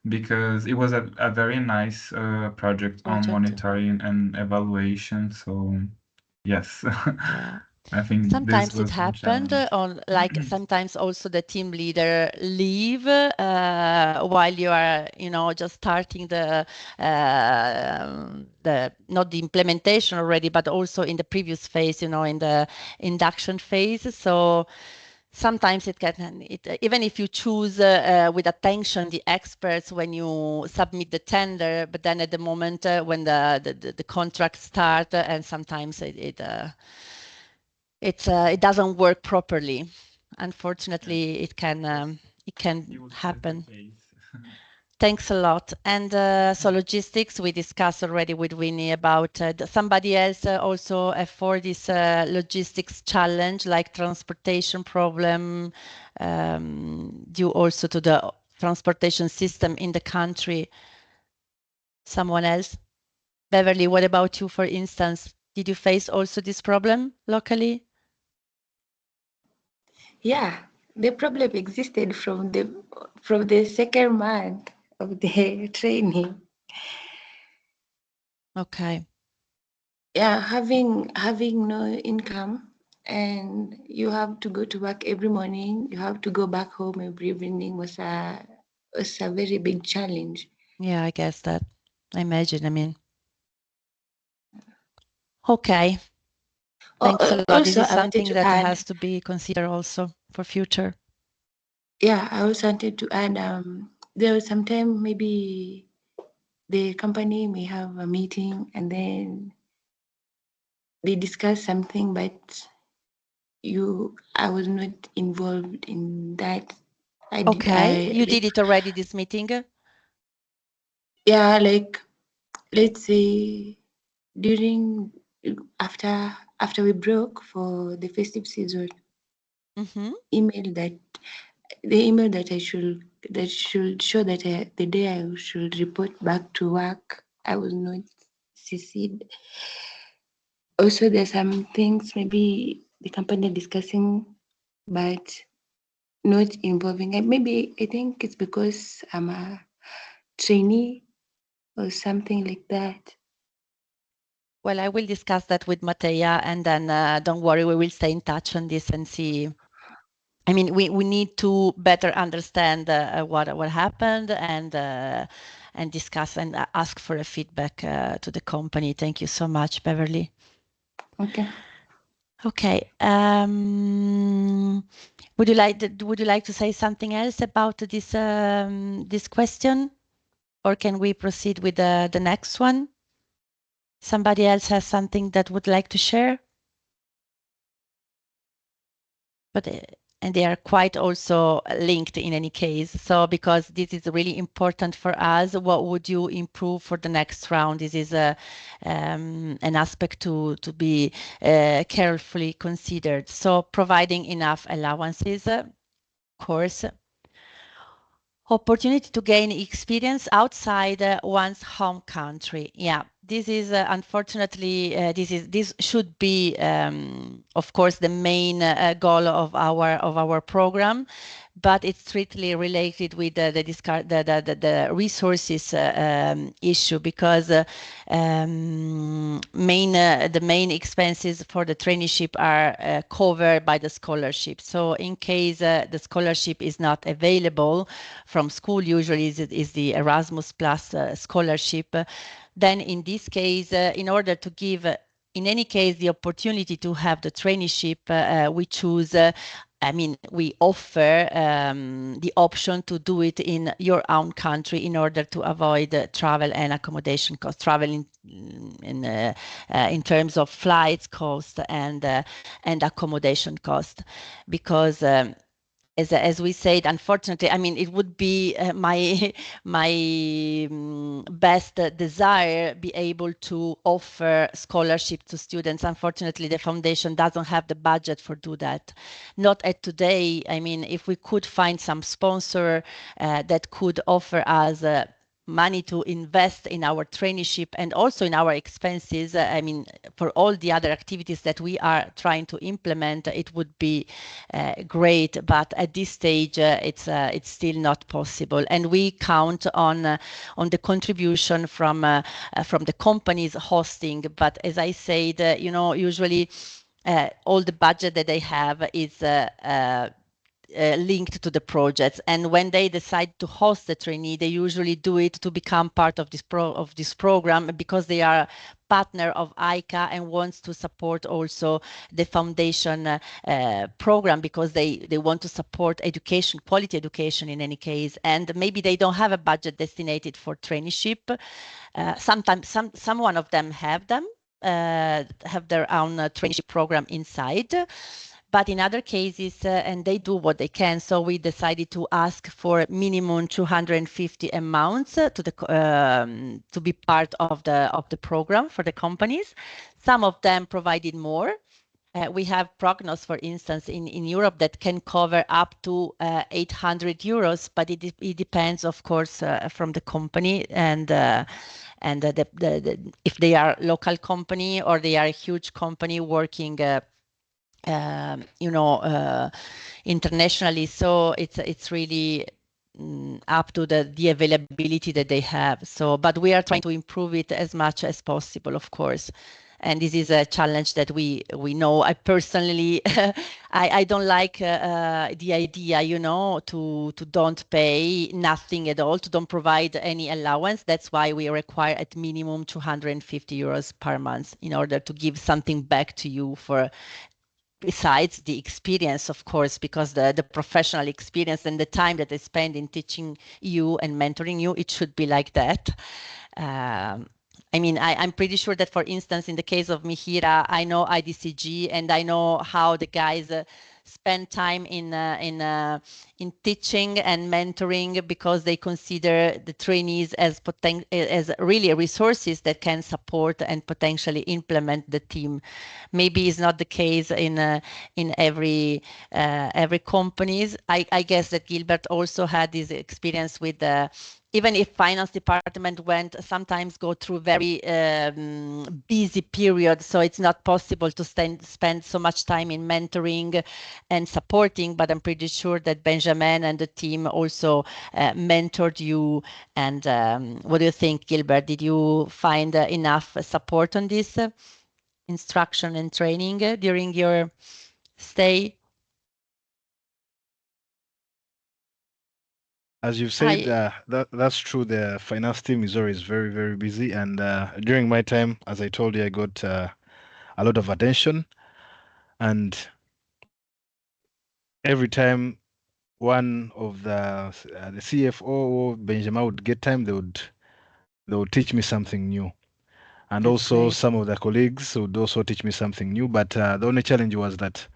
because it was a very nice project on Project. monitoring and evaluation. So yes, Yeah. I think this Sometimes it was one happened challenge. on, like, sometimes also the team leader leave while you are, just starting the not the implementation already, but also in the previous phase, in the induction phase. So sometimes even if you choose with attention the experts when you submit the tender, but then at the moment when the contract start, and sometimes it doesn't work properly. Unfortunately, it can It was just the happen. case. Thanks a lot. And so logistics, we discussed already with Winnie about somebody else also for this logistics challenge, like transportation problem, due also to the transportation system in the country. Someone else? Beverly, what about you, for instance? Did you face also this problem locally? Yeah, the problem existed from the second month of the training. Okay. Yeah, having no income, and you have to go to work every morning, you have to go back home every evening, was a very big challenge. Yeah, I guess that. I imagine. I mean, okay. Thanks a lot. This Also, is I wanted something to that add, has to be considered also for future. yeah, I also wanted to add, there was sometime maybe the company may have a meeting and then they discuss something, but I was not involved in that. Okay, you did it already, this meeting? Yeah, like, let's say after we broke for the festive season, Mm-hmm. the email that should show that the day I should report back to work, I was not CC'd. Also, there's some things maybe the company discussing, but not involving. Maybe I think it's because I'm a trainee or something like that. Well, I will discuss that with Mateja, and then don't worry, we will stay in touch on this and see. I mean, we need to better understand what happened, and discuss and ask for a feedback to the company. Thank you so much, Beverly. Okay. Okay. Would you like to say something else about this question, or can we proceed with the next one? Somebody else has something that would like to share? But and they are quite also linked in any case. So because this is really important for us, what would you improve for the next round? This is an aspect to be carefully considered. So providing enough allowances, of course. Opportunity to gain experience outside one's home country. Yeah, this is unfortunately this should be of course the main goal of our program, but it's strictly related with the resources issue, because the main expenses for the traineeship are covered by the scholarship. So in case the scholarship is not available from school, usually is the Erasmus Plus scholarship, then in this case, in order to give in any case the opportunity to have the traineeship, we choose I mean, we offer the option to do it in your own country in order to avoid travel and accommodation costs, travel in terms of flights cost and accommodation cost, because as we said, unfortunately, I mean, it would be my best desire be able to offer scholarship to students. Unfortunately, the foundation doesn't have the budget for do that. Not at today. I mean, if we could find some sponsor that could offer us money to invest in our traineeship and also in our expenses, I mean, for all the other activities that we are trying to implement, it would be great. But at this stage, it's still not possible. And we count on the contribution from the companies hosting. But as I said, usually all the budget that they have is linked to the projects, and when they decide to host the trainee, they usually do it to become part of this program because they are partner of ICA and wants to support also the foundation program, because they want to support education, quality education in any case, and maybe they don't have a budget designated for traineeship. Sometimes some one of them have their own traineeship program inside. But in other cases, and they do what they can, so we decided to ask for minimum 250 amounts to be part of the program for the companies. Some of them provided more. We have Prognos, for instance, in Europe that can cover up to 800 euros, but it depends, of course, from the company and if they are local company or they are a huge company working internationally. So it's really up to the availability that they have. So, but we are trying to improve it as much as possible, of course. And this is a challenge that we know. I personally, I don't like the idea, to don't pay nothing at all, to don't provide any allowance. That's why we require at minimum 250 euros per month in order to give something back to you for, besides the experience, of course, because the professional experience and the time that I spend in teaching you and mentoring you, it should be like that. I mean, I'm pretty sure that, for instance, in the case of Mihira, I know IDCG and I know how the guys spend time in teaching and mentoring, because they consider the trainees as really resources that can support and potentially implement the team. Maybe it's not the case in every companies. I guess that Gilbert also had this experience with even if finance department sometimes go through very busy periods, so it's not possible to spend so much time in mentoring and supporting, but I'm pretty sure that Benjamin and the team also mentored you. And what do you think, Gilbert? Did you find enough support on this instruction and training during your stay? As you've said, that's true. The finance team is always very, very busy. And during my time, as I told you, I got a lot of attention. And every time one of the CFO or Benjamin would get time, they would teach me something new. And That's also great. some of the colleagues would also teach me something new. But the only challenge was that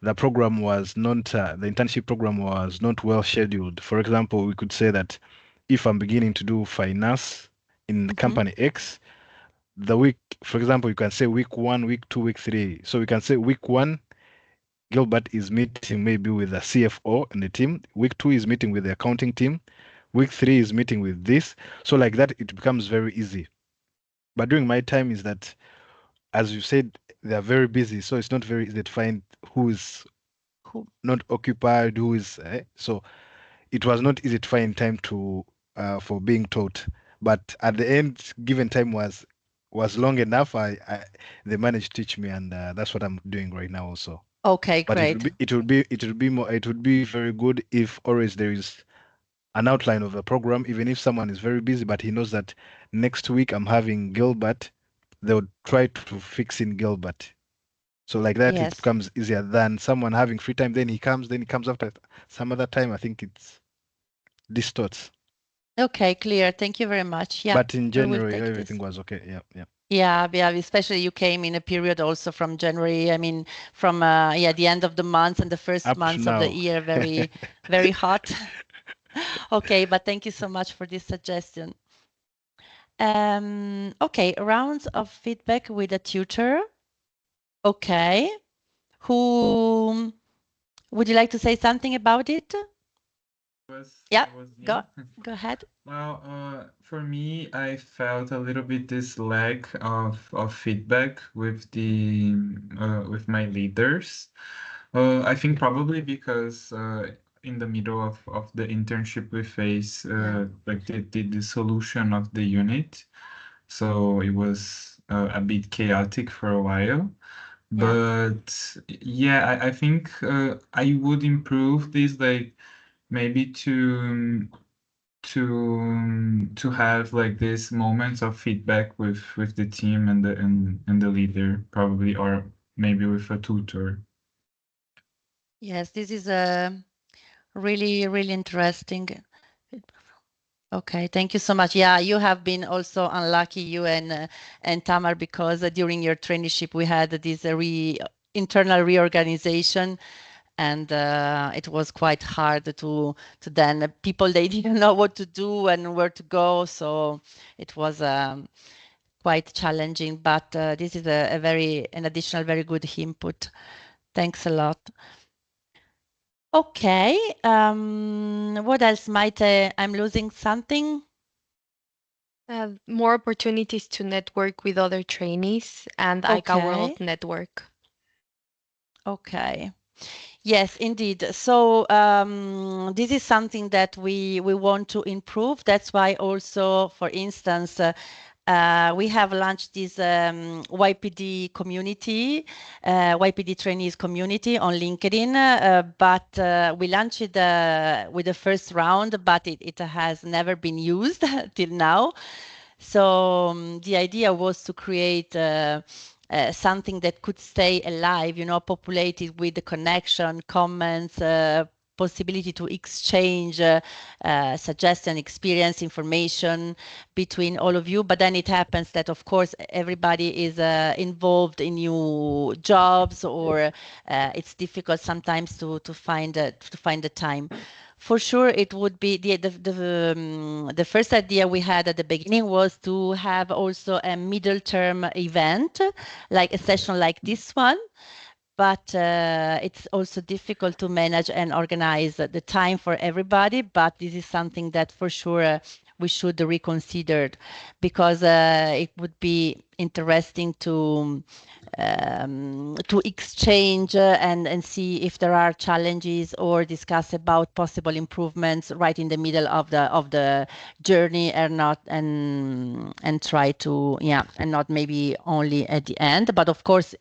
the program was not, the internship program was not well scheduled. For example, we could say that if I'm beginning to do finance in company X, the week, for example, you can say week 1, week 2, week 3. So we can say week 1, Gilbert is meeting maybe with the CFO and the team. Week 2 is meeting with the accounting team. Week 3 is meeting with this. So like that, it becomes very easy. But during my time is that, as you said, they are very busy. So it's not very easy to find who is not occupied, who is. So it was not easy to find time to for being taught. But at the end, given time was long enough, they managed to teach me, and that's what I'm doing right now also. Okay, But great. it would be very good if always there is an outline of the program, even if someone is very busy, but he knows that next week I'm having Gilbert, they would try to fix in Gilbert. So like that, it Yes. becomes easier than someone having free time. Then he comes after some other time. I think it's distorts. Okay, clear. Thank you very much. Yeah, But in we will January, take everything this. was okay. Yeah, yeah. Yeah, especially you came in a period also from January. I mean, from the end of the month and the first Up to months of the now. year, very, very hot. Okay, but thank you so much for this suggestion. Okay, rounds of feedback with a tutor. Okay. Who would you like to say something about it? Yeah, That was me. go ahead. Well, for me, I felt a little bit this lack of feedback with my leaders. I think probably because in the middle of the internship we face like the solution of the unit, so it was a bit chaotic for a while. Yeah. But yeah, I think I would improve this, like maybe to have like these moments of feedback with the team and the leader, probably, or maybe with a tutor. Yes, this is really, really interesting. Okay, thank you so much. Yeah, you have been also unlucky, you and Tamar, because during your traineeship we had this internal reorganization, and it was quite hard to then people they didn't know what to do and where to go, so it was quite challenging. But this is an additional very good input. Thanks a lot. Okay, what else might I'm losing something? More opportunities to network with other trainees and ICA World network. Okay. Yes, indeed. So this is something that we want to improve. That's why also, for instance, we have launched this YPD community, YPD trainees community on LinkedIn, but we launched it with the first round, but it has never been used till now. So the idea was to create something that could stay alive, populated with the connection, comments, possibility to exchange suggestion, experience, information between all of you. But then it happens that, of course, everybody is involved in new jobs, or it's difficult sometimes to find the time. For sure, it would be the first idea we had at the beginning was to have also a middle term event, like a session like this one. But it's also difficult to manage and organize the time for everybody. But this is something that for sure we should reconsider, because it would be interesting to exchange and see if there are challenges, or discuss about possible improvements right in the middle of the journey, or not, and try to and not maybe only at the end. But of course,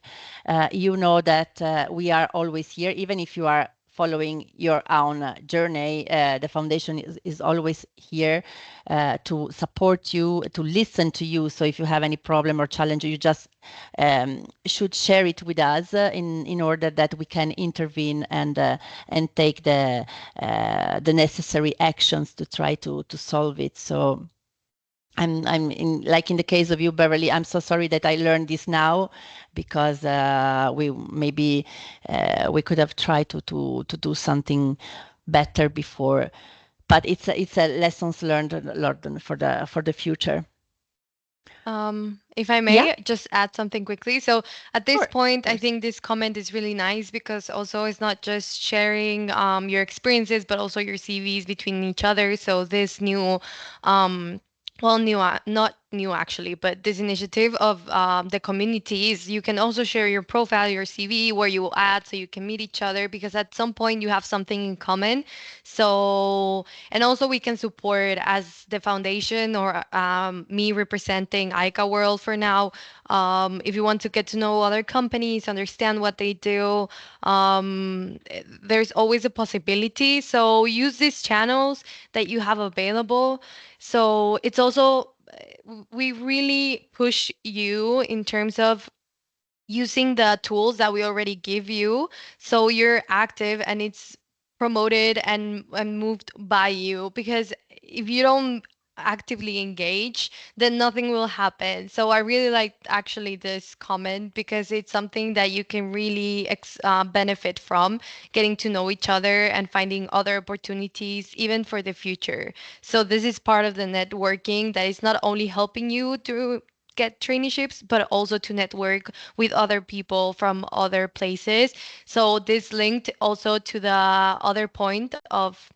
you know that we are always here, even if you are following your own journey. The foundation is always here to support you, to listen to you. So if you have any problem or challenge, you just should share it with us in order that we can intervene and take the necessary actions to try to solve it. So I'm in, like in the case of you, Beverly, I'm so sorry that I learned this now, because we could have tried to do something better before. But it's a lessons learned for the future. If I may just add something quickly. So at this point, I think this comment is really nice, because also it's not just sharing your experiences, but also your CVs between each other. So this new, not new actually, but this initiative of the communities, you can also share your profile, your CV, where you will add, so you can meet each other, because at some point you have something in common. So, and also we can support as the foundation, or me representing ICA World for now. If you want to get to know other companies, understand what they do, there's always a possibility. So use these channels that you have available. So it's also, we really push you in terms of using the tools that we already give you, so you're active and it's promoted and moved by you. Because if you don't actively engage, then nothing will happen. So I really like actually this comment, because it's something that you can really benefit from, getting to know each other and finding other opportunities even for the future. So this is part of the networking that is not only helping you to get traineeships, but also to network with other people from other places. So this linked also to the other point of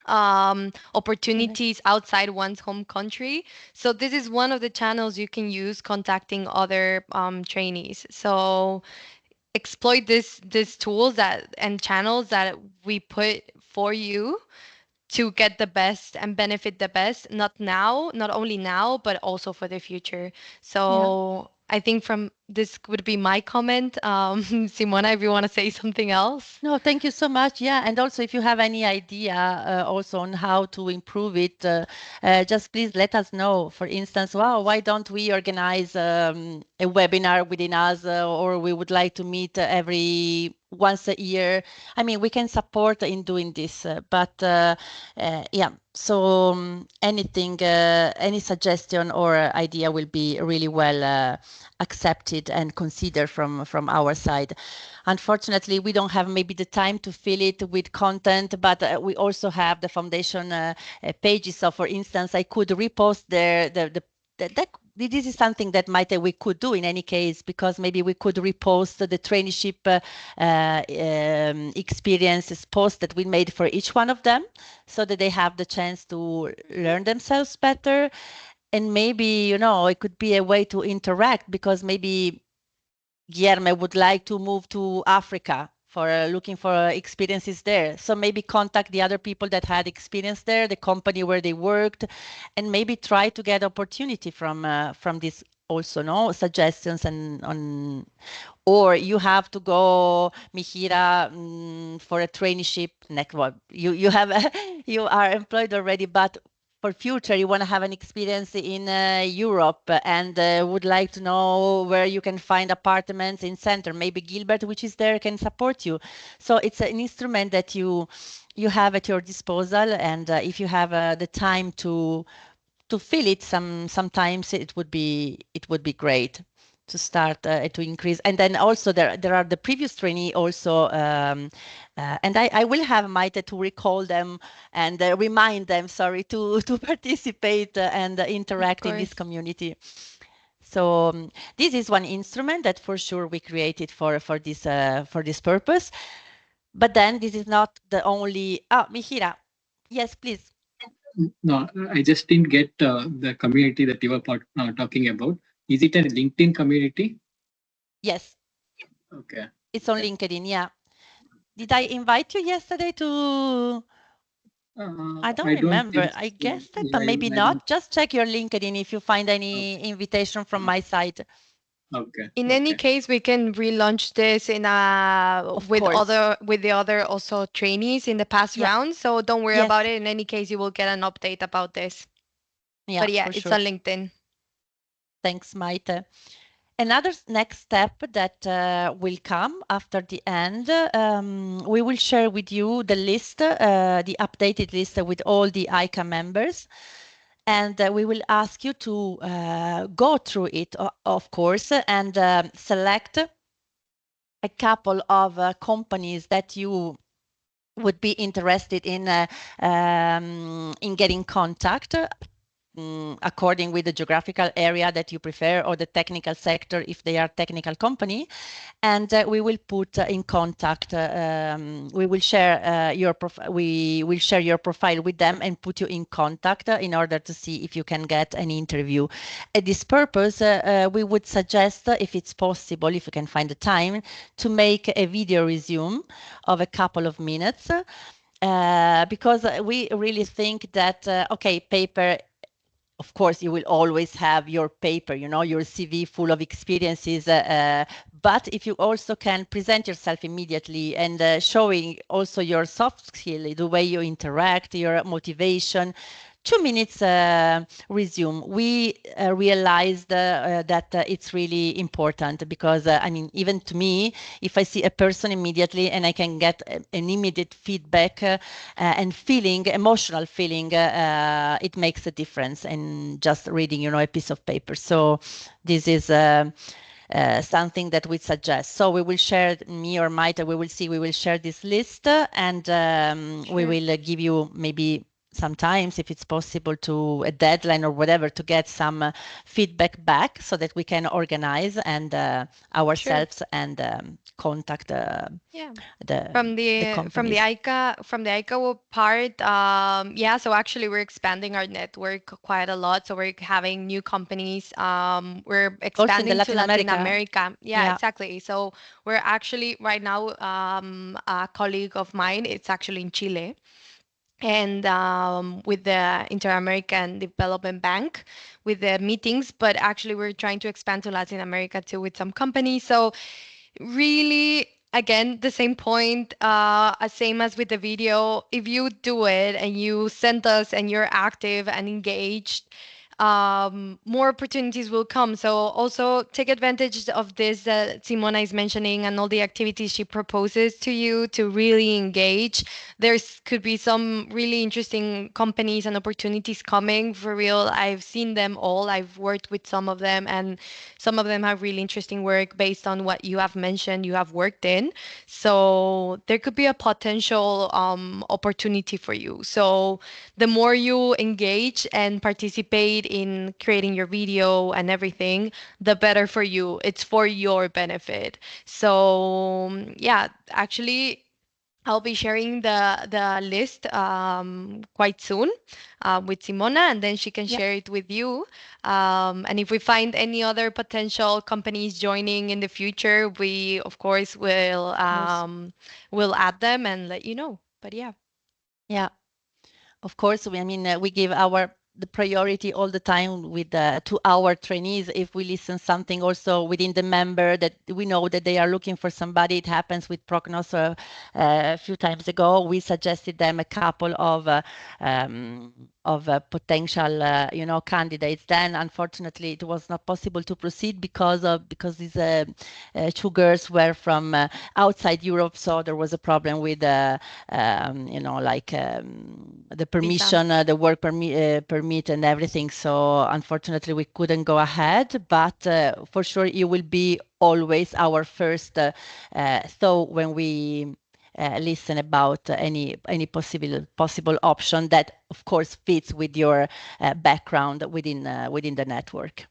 opportunities outside one's home country. So this is one of the channels you can use contacting other trainees. So exploit these tools that and channels that we put for you to get the best and benefit the best, not only now, but also for the future. So I think from this would be my comment. Simona, if you want to say something else. No, thank you so much. Yeah, and also if you have any idea also on how to improve it, just please let us know. For instance, wow, why don't we organize a webinar within us, or we would like to meet every once a year. I mean, we can support in doing this, but yeah. So anything, any suggestion or idea will be really well accepted and considered from our side. Unfortunately, we don't have maybe the time to fill it with content, but we also have the foundation pages. So, for instance, I could repost this is something that might we could do in any case, because maybe we could repost the traineeship experiences post that we made for each one of them, so that they have the chance to learn themselves better. And maybe, it could be a way to interact, because maybe Guillermo would like to move to Africa for looking for experiences there. So maybe contact the other people that had experience there, the company where they worked, and maybe try to get opportunity from this also, no suggestions and on. Or you have to go, Mihira, for a traineeship network. You have you are employed already, but for future you want to have an experience in Europe, and would like to know where you can find apartments in center. Maybe Gilbert, which is there, can support you. So it's an instrument that you have at your disposal, and if you have the time to fill it, sometimes it would be great to start to increase. And then also there are the previous trainee also, and I will have Maite to recall them and remind them, sorry, to participate and interact in this community. So this is one instrument that for sure we created for this purpose. But then this is not the only. Mihira, yes, please. No, I just didn't get the community that you were talking about. Is it a LinkedIn community? Yes. Okay. It's on LinkedIn, yeah. Did I invite you yesterday to? I don't remember. I guessed it, but maybe not. Just check your LinkedIn if you find any invitation from my side. Okay. In any case, we can relaunch this in with the other also trainees in the past round. So don't worry about it. In any case, you will get an update about this. Yeah, but yeah, for it's sure. on LinkedIn. Thanks, Maite. Another next step that will come after the end, we will share with you the list, the updated list with all the ICA members. And we will ask you to go through it, of course, and select a couple of companies that you would be interested in getting contact, according with the geographical area that you prefer, or the technical sector if they are technical company. And we will put in contact, we will share your profile with them and put you in contact in order to see if you can get an interview. At this purpose, we would suggest, if it's possible, if you can find the time, to make a video resume of a couple of minutes, because we really think that, okay, paper, of course, you will always have your paper, your CV full of experiences. But if you also can present yourself immediately and showing also your soft skill, the way you interact, your motivation, 2 minutes resume. We realized that it's really important because, I mean, even to me, if I see a person immediately and I can get an immediate feedback and feeling, emotional feeling, it makes a difference in just reading, a piece of paper. So this is something that we suggest. So we will share, me or Maita, we will share this list and we will give you maybe sometimes, if it's possible, to a deadline or whatever, to get some feedback back so that we can organize and ourselves and contact the from the companies. ICA part, yeah. So actually, we're expanding our network quite a lot. So we're having new companies. We're expanding Also in to Latin Latin America. Yeah, Yeah. exactly. So we're actually right now, a colleague of mine, it's actually in Chile, and with the Inter-American Development Bank, with the meetings. But actually, we're trying to expand to Latin America too with some companies. So really, again, the same point, same as with the video. If you do it and you send us and you're active and engaged, more opportunities will come. So also take advantage of this that Simona is mentioning and all the activities she proposes to you to really engage. There's could be some really interesting companies and opportunities coming for real. I've seen them all. I've worked with some of them, and some of them have really interesting work based on what you have mentioned you have worked in. So there could be a potential opportunity for you. So the more you engage and participate in creating your video and everything, the better for you. It's for your benefit. So yeah, actually, I'll be sharing the list quite soon with Simona, and then she can share it with you. And if we find any other potential companies joining in the future, we of course will add them and let you know. But yeah. Yeah. Of course, we give the priority all the time with to our trainees. If we listen something also within the member that we know that they are looking for somebody, it happens with Prognos a few times ago. We suggested them a couple of potential candidates. Then unfortunately it was not possible to proceed because these two girls were from outside Europe, so there was a problem with the permission, the work permit and everything. So unfortunately we couldn't go ahead, but for sure you will be always our first thought when we listen about any possible option that of course fits with your background within the network.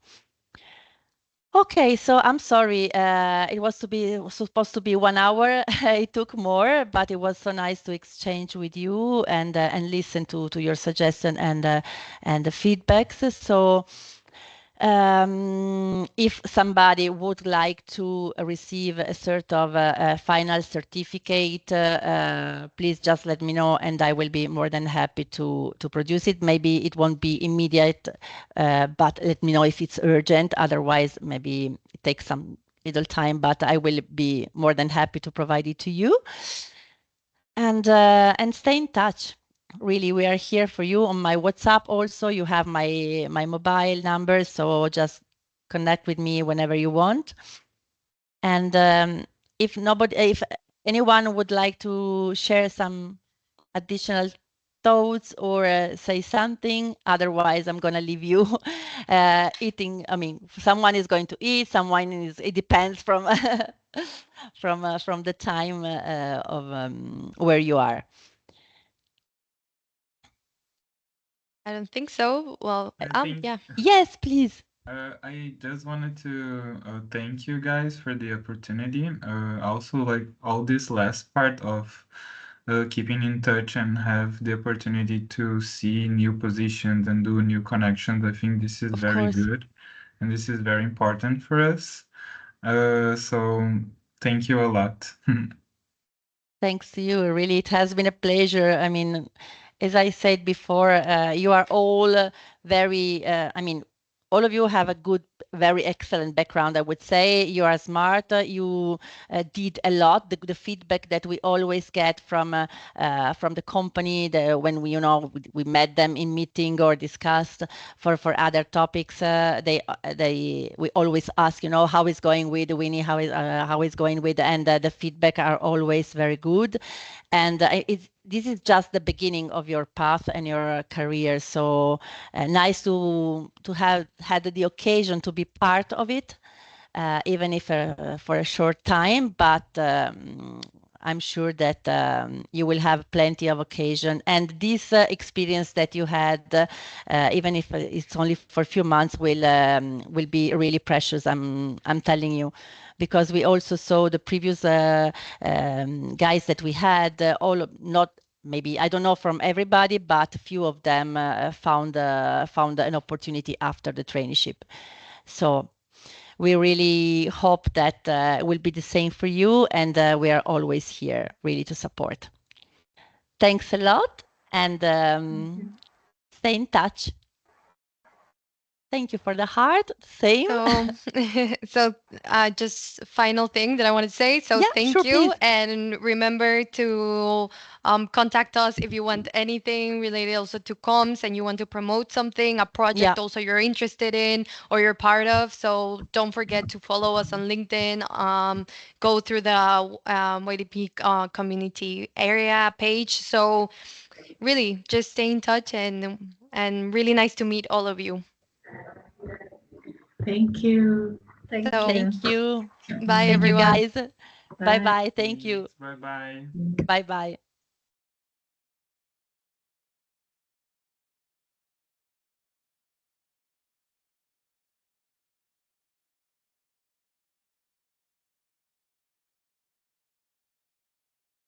Okay, so I'm sorry. It was supposed to be 1 hour. It took more, but it was so nice to exchange with you and listen to your suggestion and the feedbacks. So if somebody would like to receive a sort of a final certificate, please just let me know and I will be more than happy to produce it. Maybe it won't be immediate, but let me know if it's urgent. Otherwise, maybe it takes some little time, but I will be more than happy to provide it to you. And stay in touch. Really, we are here for you on my WhatsApp. Also, you have my mobile number, so just connect with me whenever you want. And if anyone would like to share some additional thoughts or say something, otherwise I'm gonna leave you eating. Someone is going to eat, someone is. It depends from from the time of where you are. I don't think so. Well, yeah. Yes, please. I just wanted to thank you guys for the opportunity. Also, like all this last part of keeping in touch and have the opportunity to see new positions and do new connections. I think this is very good, and this is very important for us. So thank you a lot. Thanks to you. Really, it has been a pleasure. As I said before, you are all very, all of you have a good very excellent background, I would say. You are smart. You did a lot. The feedback that we always get from the company, when we met them in meeting or discussed for other topics, we always ask, how is going with Winnie, how is going with, and the feedback are always very good. And this is just the beginning of your path and your career. So nice to have had the occasion to be part of it, even if for a short time. But I'm sure that you will have plenty of occasion. And this experience that you had, even if it's only for a few months, will be really precious. I'm telling you, because we also saw the previous guys that we had, not maybe, I don't know from everybody, but a few of them found an opportunity after the traineeship. So we really hope that it will be the same for you, and we are always here really to support. Thanks a lot, and stay in touch. Thank you for the heart. Same. So just final thing that I want to say. So Yeah, thank sure, you, please. and remember to contact us if you want anything related also to comms, and you want to promote something, a project Yeah. also you're interested in or you're part of. So don't forget to follow us on LinkedIn. Go through the YDP community area page. So really, just stay in touch, and really nice to meet all of you. Thank you. Thank So you. Thank you. bye Thank you, everyone. guys. Bye bye. Thank you. Bye bye. Bye bye.